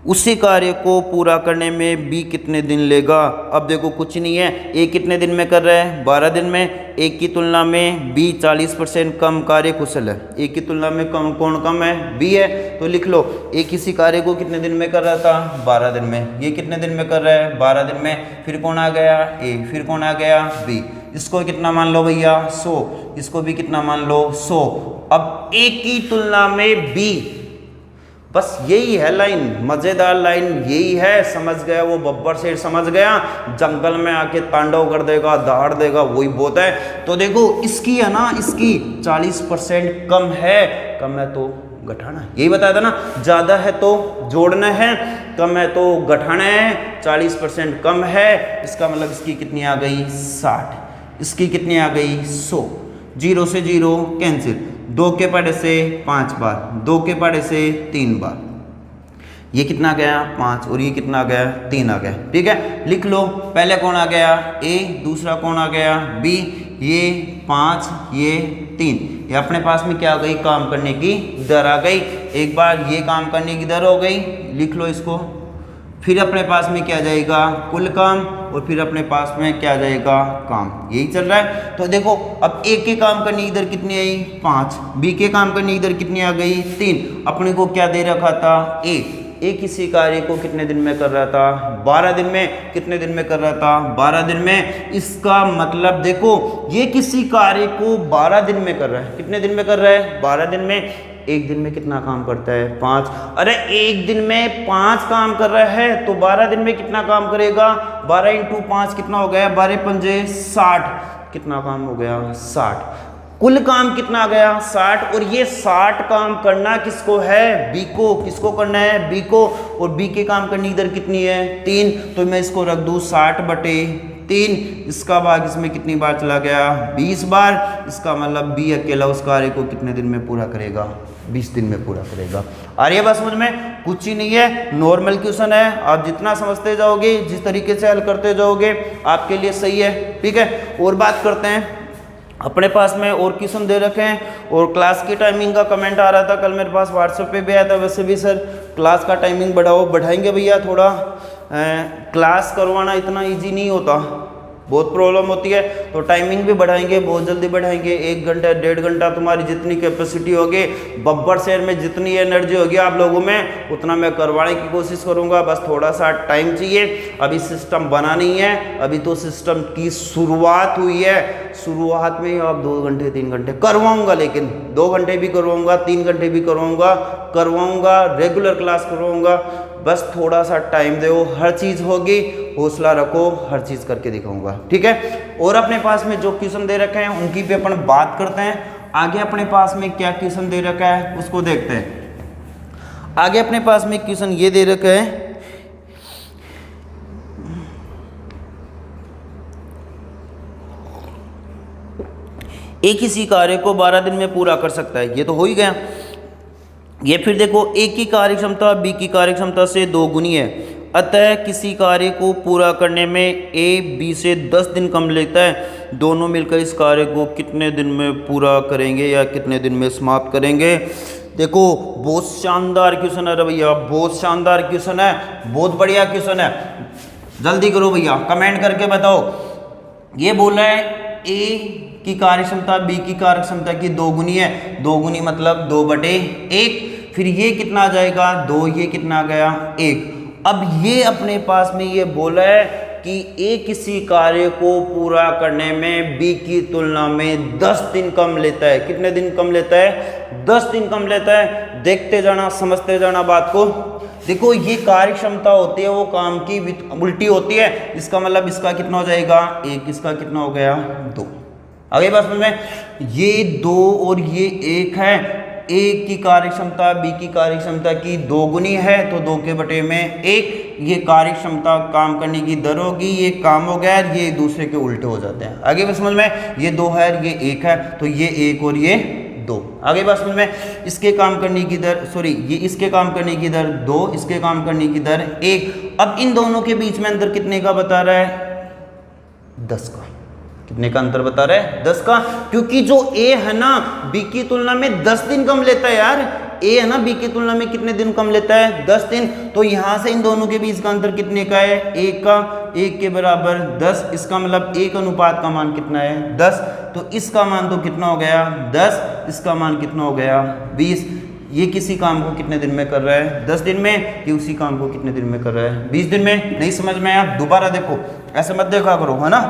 उसी कार्य को पूरा करने में बी कितने दिन लेगा। अब देखो कुछ नहीं है, ए कितने दिन में कर रहा है 12 दिन में। ए की तुलना में बी 40% कम कार्य कुशल है। ए की तुलना में कौन कम है, बी है। तो लिख लो ए किसी कार्य को कितने दिन में कर रहा था 12 दिन में। ये कितने दिन में कर रहा है 12 दिन में। फिर कौन आ गया ए, फिर कौन आ गया बी। इसको कितना मान लो भैया 100, इसको भी कितना मान लो 100। अब ए की तुलना में बी, बस यही है लाइन, मजेदार लाइन यही है। समझ गया वो बब्बर शेर, समझ गया, जंगल में आके तांडव कर देगा, दहाड़ देगा, वही बहुत है। तो देखो इसकी है ना, इसकी 40% कम है तो घटाना है, यही बताया था ना। ज़्यादा है तो जोड़ना है, कम है तो घटाना है। 40% कम है, इसका मतलब इसकी कितनी आ गई 60, इसकी कितनी आ गई 100। 0 से 0 कैंसिल, 2 के पढ़े से 5 बार, 2 के पढ़े से 3 बार, ये कितना गया 5 और ये कितना आ गया 3 आ गया। ठीक है, लिख लो। पहले कौन आ गया A, दूसरा कौन आ गया B, ये 5 ये 3, ये अपने पास में क्या हो गई काम करने की दर आ गई। एक बार ये काम करने की दर हो गई, लिख लो इसको। फिर अपने पास में क्या जाएगा कुल काम, और फिर अपने पास में क्या जाएगा काम, यही चल रहा है। तो देखो अब A के काम करने की दर कितनी आई 5, B के काम करने की दर कितनी आ गई 3। अपने को क्या दे रखा था A किसी कार्य को कितने दिन में कर रहा था 12 दिन में। कितने दिन में कर रहा था 12 दिन में। इसका मतलब देखो ये किसी कार्य को 12 दिन में कर रहा है। कितने दिन में कर रहा है 12 दिन में। एक दिन में कितना काम करता है 5। अरे एक दिन में 5 काम कर रहा है तो 12 दिन में कितना काम करेगा 12 इंटू 5 कितना हो गया 12 पंजे 60, कितना काम हो गया 60। कुल काम कितना आ गया 60, और ये 60 काम करना किसको है B को। किसको करना है B को, और B के काम करने की दर कितनी है 3। तो मैं इसको रख दूं 60/3, इसका भाग इसमें कितनी बार चला गया 20 बार। इसका मतलब B अकेला उस कार्य को कितने दिन में पूरा करेगा 20 दिन में पूरा करेगा। आ रही है बात समझ में, कुछ ही नहीं है, नॉर्मल क्वेश्चन है। आप जितना समझते जाओगे, जिस तरीके से हल करते जाओगे आपके लिए सही है। ठीक है, और बात करते हैं। अपने पास में और क्वेश्चन दे रखे हैं, और क्लास की टाइमिंग का कमेंट आ रहा था कल मेरे पास व्हाट्सएप पे भी आया था। वैसे भी सर क्लास का टाइमिंग बढ़ाओ, बढ़ाएंगे भैया। थोड़ा क्लास करवाना इतना इजी नहीं होता, बहुत प्रॉब्लम होती है, तो टाइमिंग भी बढ़ाएंगे, बहुत जल्दी बढ़ाएंगे। 1 घंटा 1.5 घंटा तुम्हारी जितनी कैपेसिटी होगी, बब्बर शहर में जितनी एनर्जी होगी आप लोगों में, उतना मैं करवाने की कोशिश करूंगा। बस थोड़ा सा टाइम चाहिए, अभी सिस्टम बना नहीं है, अभी तो सिस्टम की शुरुआत हुई है। शुरुआत में ही आप 2 घंटे 3 घंटे करवाऊंगा, लेकिन 2 घंटे भी करवाऊंगा, 3 घंटे भी करवाऊंगा, रेगुलर क्लास करवाऊंगा। बस थोड़ा सा टाइम दो, हर चीज़ होगी, हौसला रखो, हर चीज़ करके दिखाऊंगा। ठीक है, और अपने पास में जो क्वेश्चन दे रखे हैं उनकी भी अपन बात करते हैं। आगे अपने पास में क्या क्वेश्चन दे रखा है उसको देखते हैं। आगे अपने पास में क्वेश्चन ये दे रखा है, एक किसी कार्य को 12 दिन में पूरा कर सकता है, ये तो हो ही गया। ये फिर देखो A की कार्यक्षमता B की कार्यक्षमता से 2 गुनी है, अतः किसी कार्य को पूरा करने में A B से 10 दिन कम लेता है। दोनों मिलकर इस कार्य को कितने दिन में पूरा करेंगे या कितने दिन में समाप्त करेंगे। देखो बहुत शानदार क्वेश्चन है भैया, बहुत शानदार क्वेश्चन है, बहुत बढ़िया क्वेश्चन है। जल्दी करो भैया, कमेंट करके बताओ। ये बोला है A की कार्यक्षमता B की कार्यक्षमता की 2 गुनी है, 2 गुनी मतलब 2/1। फिर ये कितना आ जाएगा 2, ये कितना आ गया 1। अब ये अपने पास में ये बोला है कि A किसी कार्य को पूरा करने में B की तुलना में 10 दिन कम लेता है। कितने दिन कम लेता है 10 दिन कम लेता है। देखते जाना, समझते जाना बात को। देखो ये कार्यक्षमता होती है वो काम की उल्टी होती है, इसका मतलब इसका कितना हो जाएगा 1, इसका कितना हो गया 2। आगे बात समझ में, ये 2 और ये 1 है। A की कार्यक्षमता B की कार्यक्षमता की 2 गुनी है, तो 2 के बटे में 1। ये कार्यक्षमता काम करने की दर होगी, ये काम हो गया, ये एक दूसरे के उल्टे हो जाते हैं। आगे बात समझ में, ये 2 है, ये 1 है, तो ये 1 और ये 2। आगे बात समझ में, इसके काम करने की दर ये इसके काम करने की दर 2, इसके काम करने की दर 1। अब इन दोनों के बीच में अंतर कितने का बता रहा है 10 का। कितने का अंतर बता रहा है 10 का, क्योंकि जो A है ना B की तुलना में 10 दिन कम लेता है यार। A है ना B की तुलना में कितने दिन कम लेता है 10 दिन। तो यहां से इन दोनों के बीच का अंतर कितने का है 1 का, 1 के बराबर 10। इसका मतलब 1 अनुपात का मान कितना है 10, तो इसका मान तो कितना हो गया 10, इसका मान कितना हो गया 20। ये किसी काम को कितने दिन में कर रहा है 10 दिन में, ये उसी काम को कितने दिन में कर रहा है 20 दिन में। नहीं समझ में आया, दोबारा देखो, ऐसे मत देखा करो, है ना।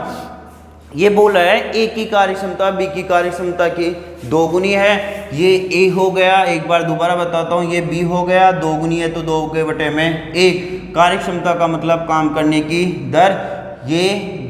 ये बोला है A की कार्यक्षमता B की कार्यक्षमता की 2 गुनी है, ये A हो गया, एक बार दोबारा बताता हूँ, ये B हो गया, 2 गुनी है तो 2 के बटे में 1। कार्यक्षमता का मतलब काम करने की दर, ये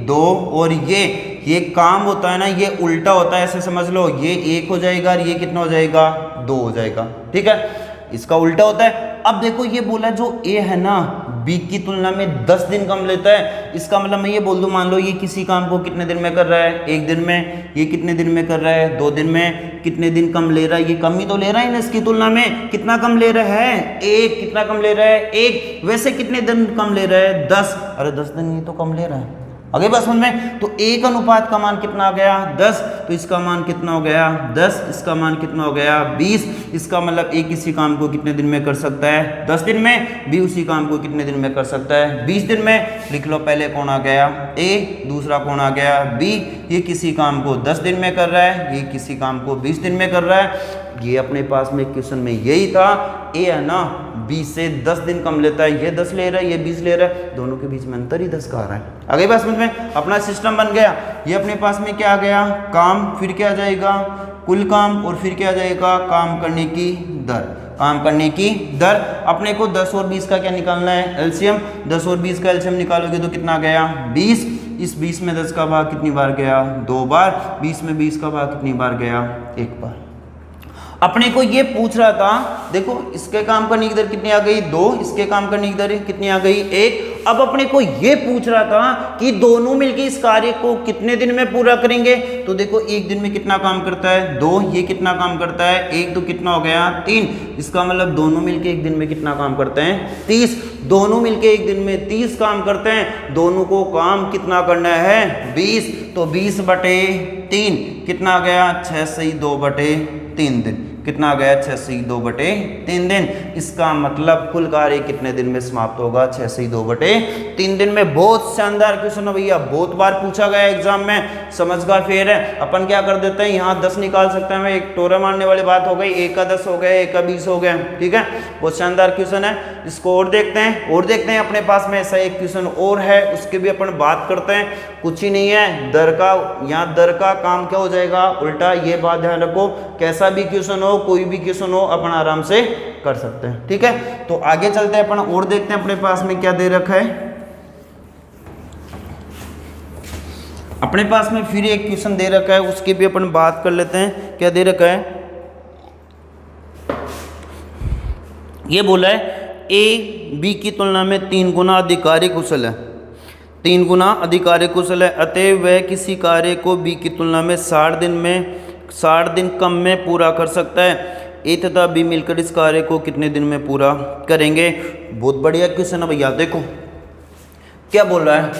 2 और ये ये काम होता है ना, ये उल्टा होता है, ऐसे समझ लो, ये 1 हो जाएगा और ये कितना हो जाएगा, 2 हो जाएगा। ठीक है, इसका उल्टा होता है। अब देखो ये बोला जो ए है ना बी की तुलना में 10 दिन कम लेता है, इसका मतलब मैं ये बोल दूं, मान लो ये किसी काम को कितने दिन में कर रहा है, 1 दिन में, ये कितने दिन में कर रहा है, 2 दिन में, कितने दिन कम ले रहा है, ये कम ही तो ले रहा है ना, इसकी तुलना में कितना कम ले रहा है, 1। कितना कम ले रहा है, 1। वैसे कितने दिन कम ले रहा है, 10। अरे 10 दिन ये तो कम ले रहा है। आगे बात समझ में, तो 1 अनुपात का मान कितना आ गया, 10। तो इसका मान कितना हो गया, 10। इसका मान कितना हो गया, 20। इसका मतलब ए किसी काम को कितने दिन में कर सकता है, 10 दिन में। बी उसी काम को कितने दिन में कर सकता है, 20 दिन में। लिख लो, पहले कौन आ गया, ए, दूसरा कौन आ गया, बी। ये किसी काम को 10 दिन में कर रहा है, ये किसी काम को 20 दिन में कर रहा है। ये अपने पास में क्वेश्चन में यही था, ए है ना बी से 10 दिन कम लेता है, ये 10 ले रहा है, ये 20 ले रहा है, दोनों के बीच में अंतर ही 10 का आ रहा है। आगे बात समझ में, अपना सिस्टम बन गया। ये अपने पास में क्या आ गया, काम, फिर क्या आ जाएगा, कुल काम, और फिर क्या आ जाएगा, काम करने की दर। काम करने की दर, अपने को 10 और 20 का क्या निकालना है, एलसीएम। 10 और 20 का एलसीएम निकालोगे तो कितना गया, 20। इस 20 में 10 का भाग कितनी बार गया, 2 बार। 20 में 20 का भाग कितनी बार गया, 1 बार। अपने को ये पूछ रहा था, देखो इसके काम करने की दर कितनी आ गई, 2। इसके काम करने की दर कितनी आ गई, 1। अब अपने को ये पूछ रहा था कि दोनों मिलके इस कार्य को कितने दिन में पूरा करेंगे। तो देखो 1 दिन में कितना काम करता है, 2। ये कितना काम करता है, 1। तो कितना हो गया, 3। इसका मतलब दोनों मिलके 1 दिन में कितना काम करते हैं, 30। दोनों मिलके 1 दिन में 30 काम करते हैं। दोनों को काम कितना करना है, 20। तो 20/3 कितना आ गया, 6 से 2/3 दिन। कितना आ गया, 6 से 2/3 दिन। इसका मतलब कुल कार्य कितने दिन में समाप्त होगा, 6 से 2/3 दिन में। बहुत शानदार क्वेश्चन है भैया, बहुत बार पूछा गया एग्जाम में, समझ का फेर है। अपन क्या कर देते हैं, यहाँ 10 निकाल सकते हैं, एक टोरा मारने वाली बात हो गई, 1 का 10 हो गया, 1 का 20 हो गया। ठीक है, बहुत शानदार क्वेश्चन है। इसको और देखते हैं, अपने पास में ऐसा एक क्वेश्चन और है, उसके भी अपन बात करते हैं। कुछ ही नहीं है, दर का, यहाँ दर का काम क्या हो जाएगा, उल्टा। ये बात ध्यान रखो, कैसा भी क्वेश्चन हो, कोई भी क्वेश्चन हो, अपन आराम से कर सकते हैं। ठीक है, तो आगे चलते हैं, अपन और देखते हैं अपने पास में क्या दे रखा है। अपने पास में फिर एक क्वेश्चन दे रखा है, उसकी भी अपन बात कर लेते हैं। क्या दे रखा है, ये बोला है ए बी की तुलना में 3 गुना अधिकारी कुशल है, 3 गुना अधिकारी कुशल है, अतः वह किसी कार्य को बी की तुलना में 60 दिन कम में पूरा कर सकता है। ए तथा बी मिलकर इस कार्य को कितने दिन में पूरा करेंगे। बहुत बढ़िया क्वेश्चन है भैया। देखो क्या बोल रहा है,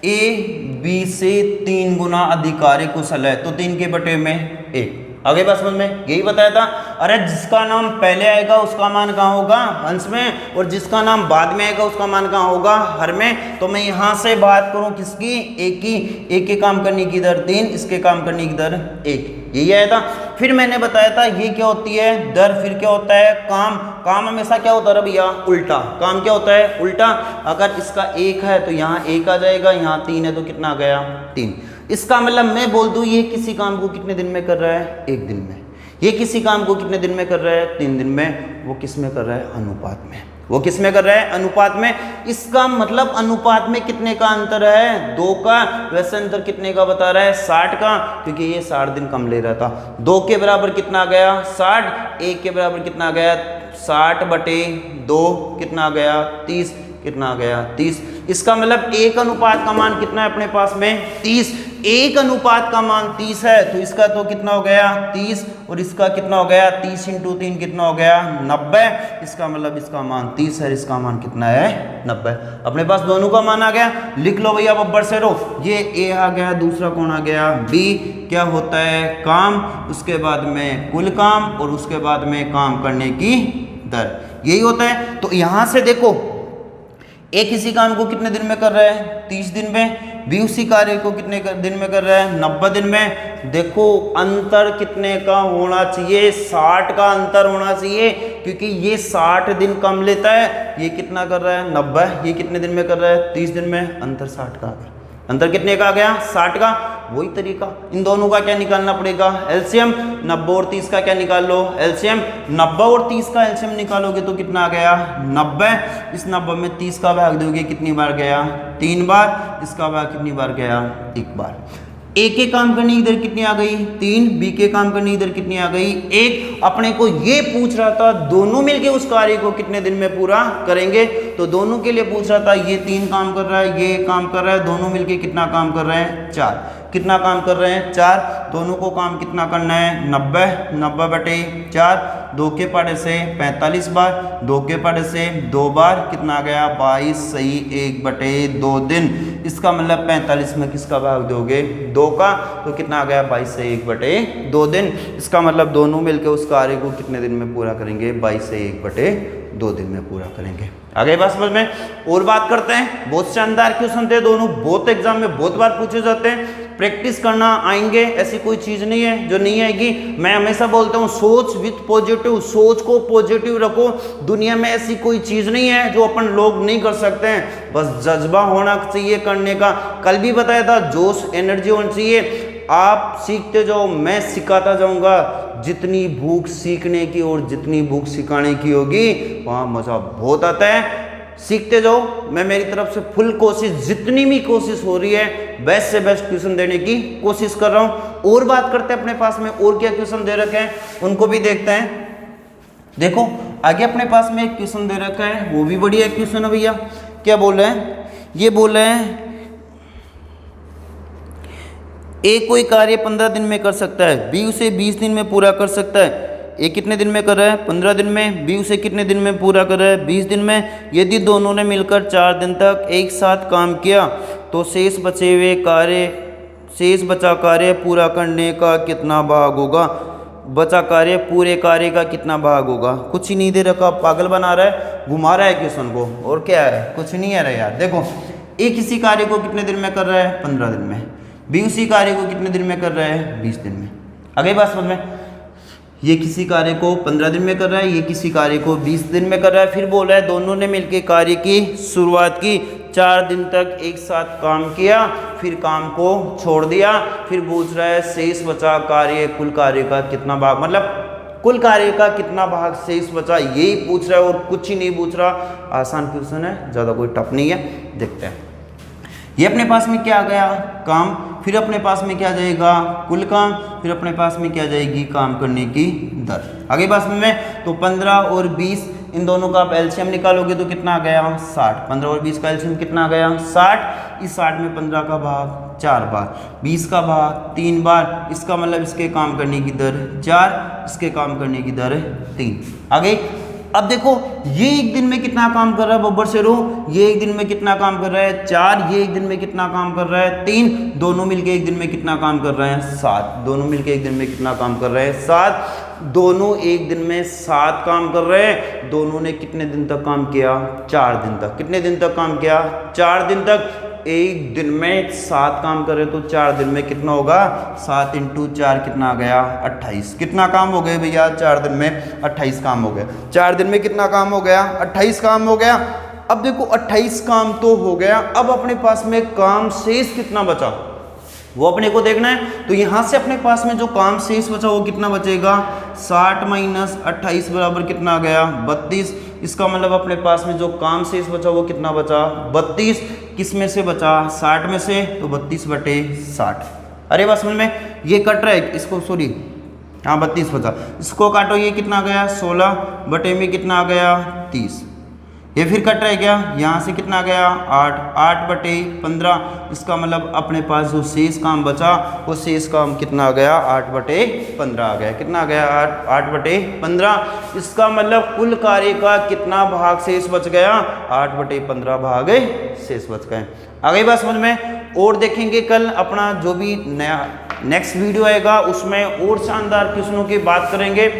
ए बी से 3 गुना अधिकारी कुशल है, तो 3 के बटे में 1। आगे बात समझ में, यही बताया था। अरे जिसका नाम पहले आएगा उसका मान कहाँ होगा, अंश में, और जिसका नाम बाद में आएगा उसका मान कहाँ होगा, हर में। तो मैं यहाँ से बात करूँ किसकी, एक की। एक के काम करने की दर 3, इसके काम करने की दर 1, यही आया था। फिर मैंने बताया था ये क्या होती है, दर। फिर क्या होता है, काम। काम हमेशा क्या होता है भैया, उल्टा। काम क्या होता है, उल्टा। अगर इसका 1 है तो यहाँ 1 आ जाएगा, यहाँ 3 है तो कितना आ गया, 3। इसका मतलब मैं बोल दूं ये किसी काम को कितने दिन में कर रहा है, 1 दिन में। ये किसी काम को कितने दिन में कर रहा है, 3 दिन में। वो किस में कर रहा है, अनुपात में। वो किस में कर रहा है, अनुपात में। इसका मतलब अनुपात में कितने का अंतर है, 2 का। वैसे अंतर कितने का बता रहा है, 60 का, क्योंकि ये 60 दिन कम ले रहा था। 2 के बराबर कितना आ गया, 60। 1 के बराबर कितना आ गया, 60/2 कितना आ गया, 30। कितना आ गया, 30। इसका मतलब 1 अनुपात का मान कितना है अपने पास में, 30। 1 अनुपात का मान 30 है, तो इसका तो कितना हो गया, 30। और इसका कितना हो गया, 30 × 3 कितना हो गया, 90। इसका मतलब इसका मान 30 है, इसका मान कितना है, 90। अपने पास दोनों का मान आ गया। लिख लो भैया बब्बर से रो। ये ए आ गया, दूसरा कौन आ गया, बी। क्या होता है, काम, उसके बाद में कुल काम, और उसके बाद में काम करने की दर, यही होता है। तो यहां से देखो, ए किसी काम को कितने दिन में कर रहा है, 30 दिन में। बी उसी कार्य को कितने दिन में कर रहा है, 90 दिन में। देखो अंतर कितने का होना चाहिए, 60 का अंतर होना चाहिए, क्योंकि ये 60 दिन कम लेता है, ये कितना कर रहा है, 90। ये कितने दिन में कर रहा है, 30 दिन में। अंतर 60 का आ गया। अंतर कितने का आ गया, 60 का। वही तरीका, इन दोनों का क्या निकालना पड़ेगा, एलसीएम। 90 और 30 का क्या निकाल लो, एलसीएम। 90 और 30 का एलसीएम निकालोगे तो कितना आ गया, 90। इस 90 में 30 का भाग दोगे, कितनी बार गया, 3 बार। इसका भाग कितनी बार गया, 1 बार। ए के काम करने की दर कितनी आ गई 3, बी के काम करने की दर कितनी आ गई 1। अपने को ये पूछ रहा था दोनों मिलके उस कार्य को कितने दिन में पूरा करेंगे, तो दोनों के लिए पूछ रहा था ये 3 काम कर रहा है, ये काम कर रहा है, दोनों मिलके कितना काम कर रहे हैं 4। कितना काम कर रहे हैं 4, दोनों को काम कितना करना है 90 बटे 4, 2 के पढ़े से 45 बार, 2 के पढ़े से 2 बार, कितना आ गया 22 सही 1 बटे 2 दिन। इसका मतलब 45 में किसका भाग दोगे 2 का, तो कितना आ गया 22 से 1 बटे 2 दिन। इसका मतलब दोनों मिलकर उस कार्य को कितने दिन में पूरा करेंगे 22 से 1 बटे 2 दिन में पूरा करेंगे। आगे बात समझ में और बात करते हैं। बहुत शानदार क्वेश्चन थे दोनों, बहुत एग्जाम में बहुत बार पूछे जाते हैं। प्रैक्टिस करना आएंगे, ऐसी कोई चीज नहीं है जो नहीं आएगी। मैं हमेशा बोलता हूँ सोच विथ पॉजिटिव, सोच को पॉजिटिव रखो। दुनिया में ऐसी कोई चीज नहीं है जो अपन लोग नहीं कर सकते हैं, बस जज्बा होना चाहिए करने का। कल भी बताया था जोश एनर्जी होनी चाहिए। आप सीखते जाओ, मैं सिखाता जाऊंगा। जितनी भूख सीखने की और जितनी भूख सिखाने की होगी वहाँ मजा बहुत आता है। सीखते जाओ, मैं मेरी तरफ से फुल कोशिश, जितनी भी कोशिश हो रही है बेस्ट से बेस्ट क्वेश्चन देने की कोशिश कर रहा हूँ। और बात करते हैं अपने पास में और क्या क्वेश्चन दे रखे हैं उनको भी देखते हैं। देखो आगे अपने पास में एक क्वेश्चन दे रखा है, वो भी बढ़िया क्वेश्चन है भैया। क्या बोल रहे हैं, ये बोल रहे हैं ए कोई कार्य 15 दिन में कर सकता है, बी उसे 20 दिन में पूरा कर सकता है। ए कितने दिन में कर रहा है 15 दिन में, बी उसे कितने दिन में पूरा कर रहा है 20 दिन में। यदि दोनों ने मिलकर 4 दिन तक एक साथ काम किया तो शेष बचा कार्य पूरा करने का कितना भाग होगा। बचा कार्य पूरे कार्य का कितना भाग होगा। कुछ ही नहीं दे रखा, पागल बना रहा है, घुमा रहा है क्वेश्चन को, और क्या है कुछ नहीं है रहा यार। देखो ए किसी कार्य को कितने दिन में कर रहा है 15 दिन में, बी उसी कार्य को कितने दिन में कर रहा है 20 दिन में। आगे बात समझ में, ये किसी कार्य को 15 दिन में कर रहा है, ये किसी कार्य को 20 दिन में कर रहा है। फिर बोल रहा है दोनों ने मिलकर कार्य की शुरुआत की, 4 दिन तक एक साथ काम किया, फिर काम को छोड़ दिया। फिर पूछ रहा है शेष बचा कार्य कुल कार्य का कितना भाग, मतलब कुल कार्य का कितना भाग शेष बचा, यही पूछ रहा है और कुछ ही नहीं पूछ रहा। आसान क्वेश्चन है, ज़्यादा कोई टफ नहीं है। देखते हैं ये अपने पास में क्या आ गया काम, फिर अपने पास में क्या जाएगा कुल काम, फिर अपने पास में क्या जाएगी काम करने की दर। आगे बात में तो 15 और 20 इन दोनों का आप एलसीएम निकालोगे तो कितना आ गया 60। 15 और 20 का एलसीएम कितना आ गया 60। इस 60 में 15 का भाग 4 बार, 20 का भाग 3 बार। इसका मतलब इसके काम करने की दर 4, इसके काम करने की दर 3। आगे अब देखो ये एक दिन में कितना काम कर रहा है बब्बर शेरो, ये एक दिन में कितना काम कर रहा है 4, ये एक दिन में कितना काम कर रहा है 3, दोनों मिलके एक दिन में कितना काम कर रहे हैं 7, दोनों मिलके एक दिन में कितना काम कर रहे हैं 7, दोनों एक दिन में 7 काम कर रहे हैं। दोनों ने कितने दिन तक काम किया 4 दिन तक। कितने दिन तक काम किया 4 दिन तक। एक दिन में 7 काम करे तो 4 दिन में कितना होगा 7 × 4 कितना आ गया 28। कितना काम हो गए भैया 4 दिन में 28 काम हो गया। 4 दिन में कितना काम हो गया 28 काम हो गया। अब देखो 28 काम तो हो गया, अब अपने पास में काम शेष कितना बचा वो अपने को देखना है। तो यहां से अपने पास में जो काम शेष बचा वो कितना बचेगा 60 - 28 बराबर कितना आ गया 32। इसका मतलब अपने पास में जो काम शेष बचा वो कितना बचा 32। किस में से बचा 60 में से, तो 32/60। अरे बस समझ में ये कट रहा है इसको, सॉरी हाँ 32 बचा, इसको काटो ये कितना गया 16 बटे में कितना आ गया 30। ये फिर कट रहा है क्या, यहाँ से कितना गया 8, 8/15। इसका मतलब अपने पास जो शेष काम बचा वो शेष काम कितना आ गया 8/15 आ गया। कितना आ गया 8/15। इसका मतलब कुल कार्य का कितना भाग शेष बच गया 8/15 भाग शेष बच गए। आगे बात समझ में और देखेंगे कल अपना जो भी नया नेक्स्ट वीडियो आएगा उसमें और शानदार क्वेश्चनों की बात करेंगे।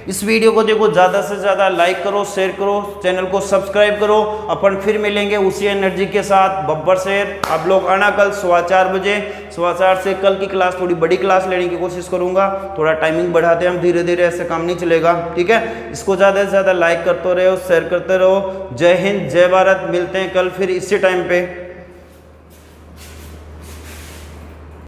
इस वीडियो को देखो ज़्यादा से ज़्यादा लाइक करो, शेयर करो, चैनल को सब्सक्राइब करो। अपन फिर मिलेंगे उसी एनर्जी के साथ बब्बर शेर। आप लोग आना कल 4:15 बजे। 4:15 से कल की क्लास थोड़ी बड़ी क्लास लेने की कोशिश करूंगा, थोड़ा टाइमिंग बढ़ाते हैं हम, धीरे धीरे ऐसे काम नहीं चलेगा, ठीक है। इसको ज़्यादा से ज़्यादा लाइक करते रहो, शेयर करते रहो। जय हिंद, जय भारत। मिलते हैं कल फिर इसी टाइम पे।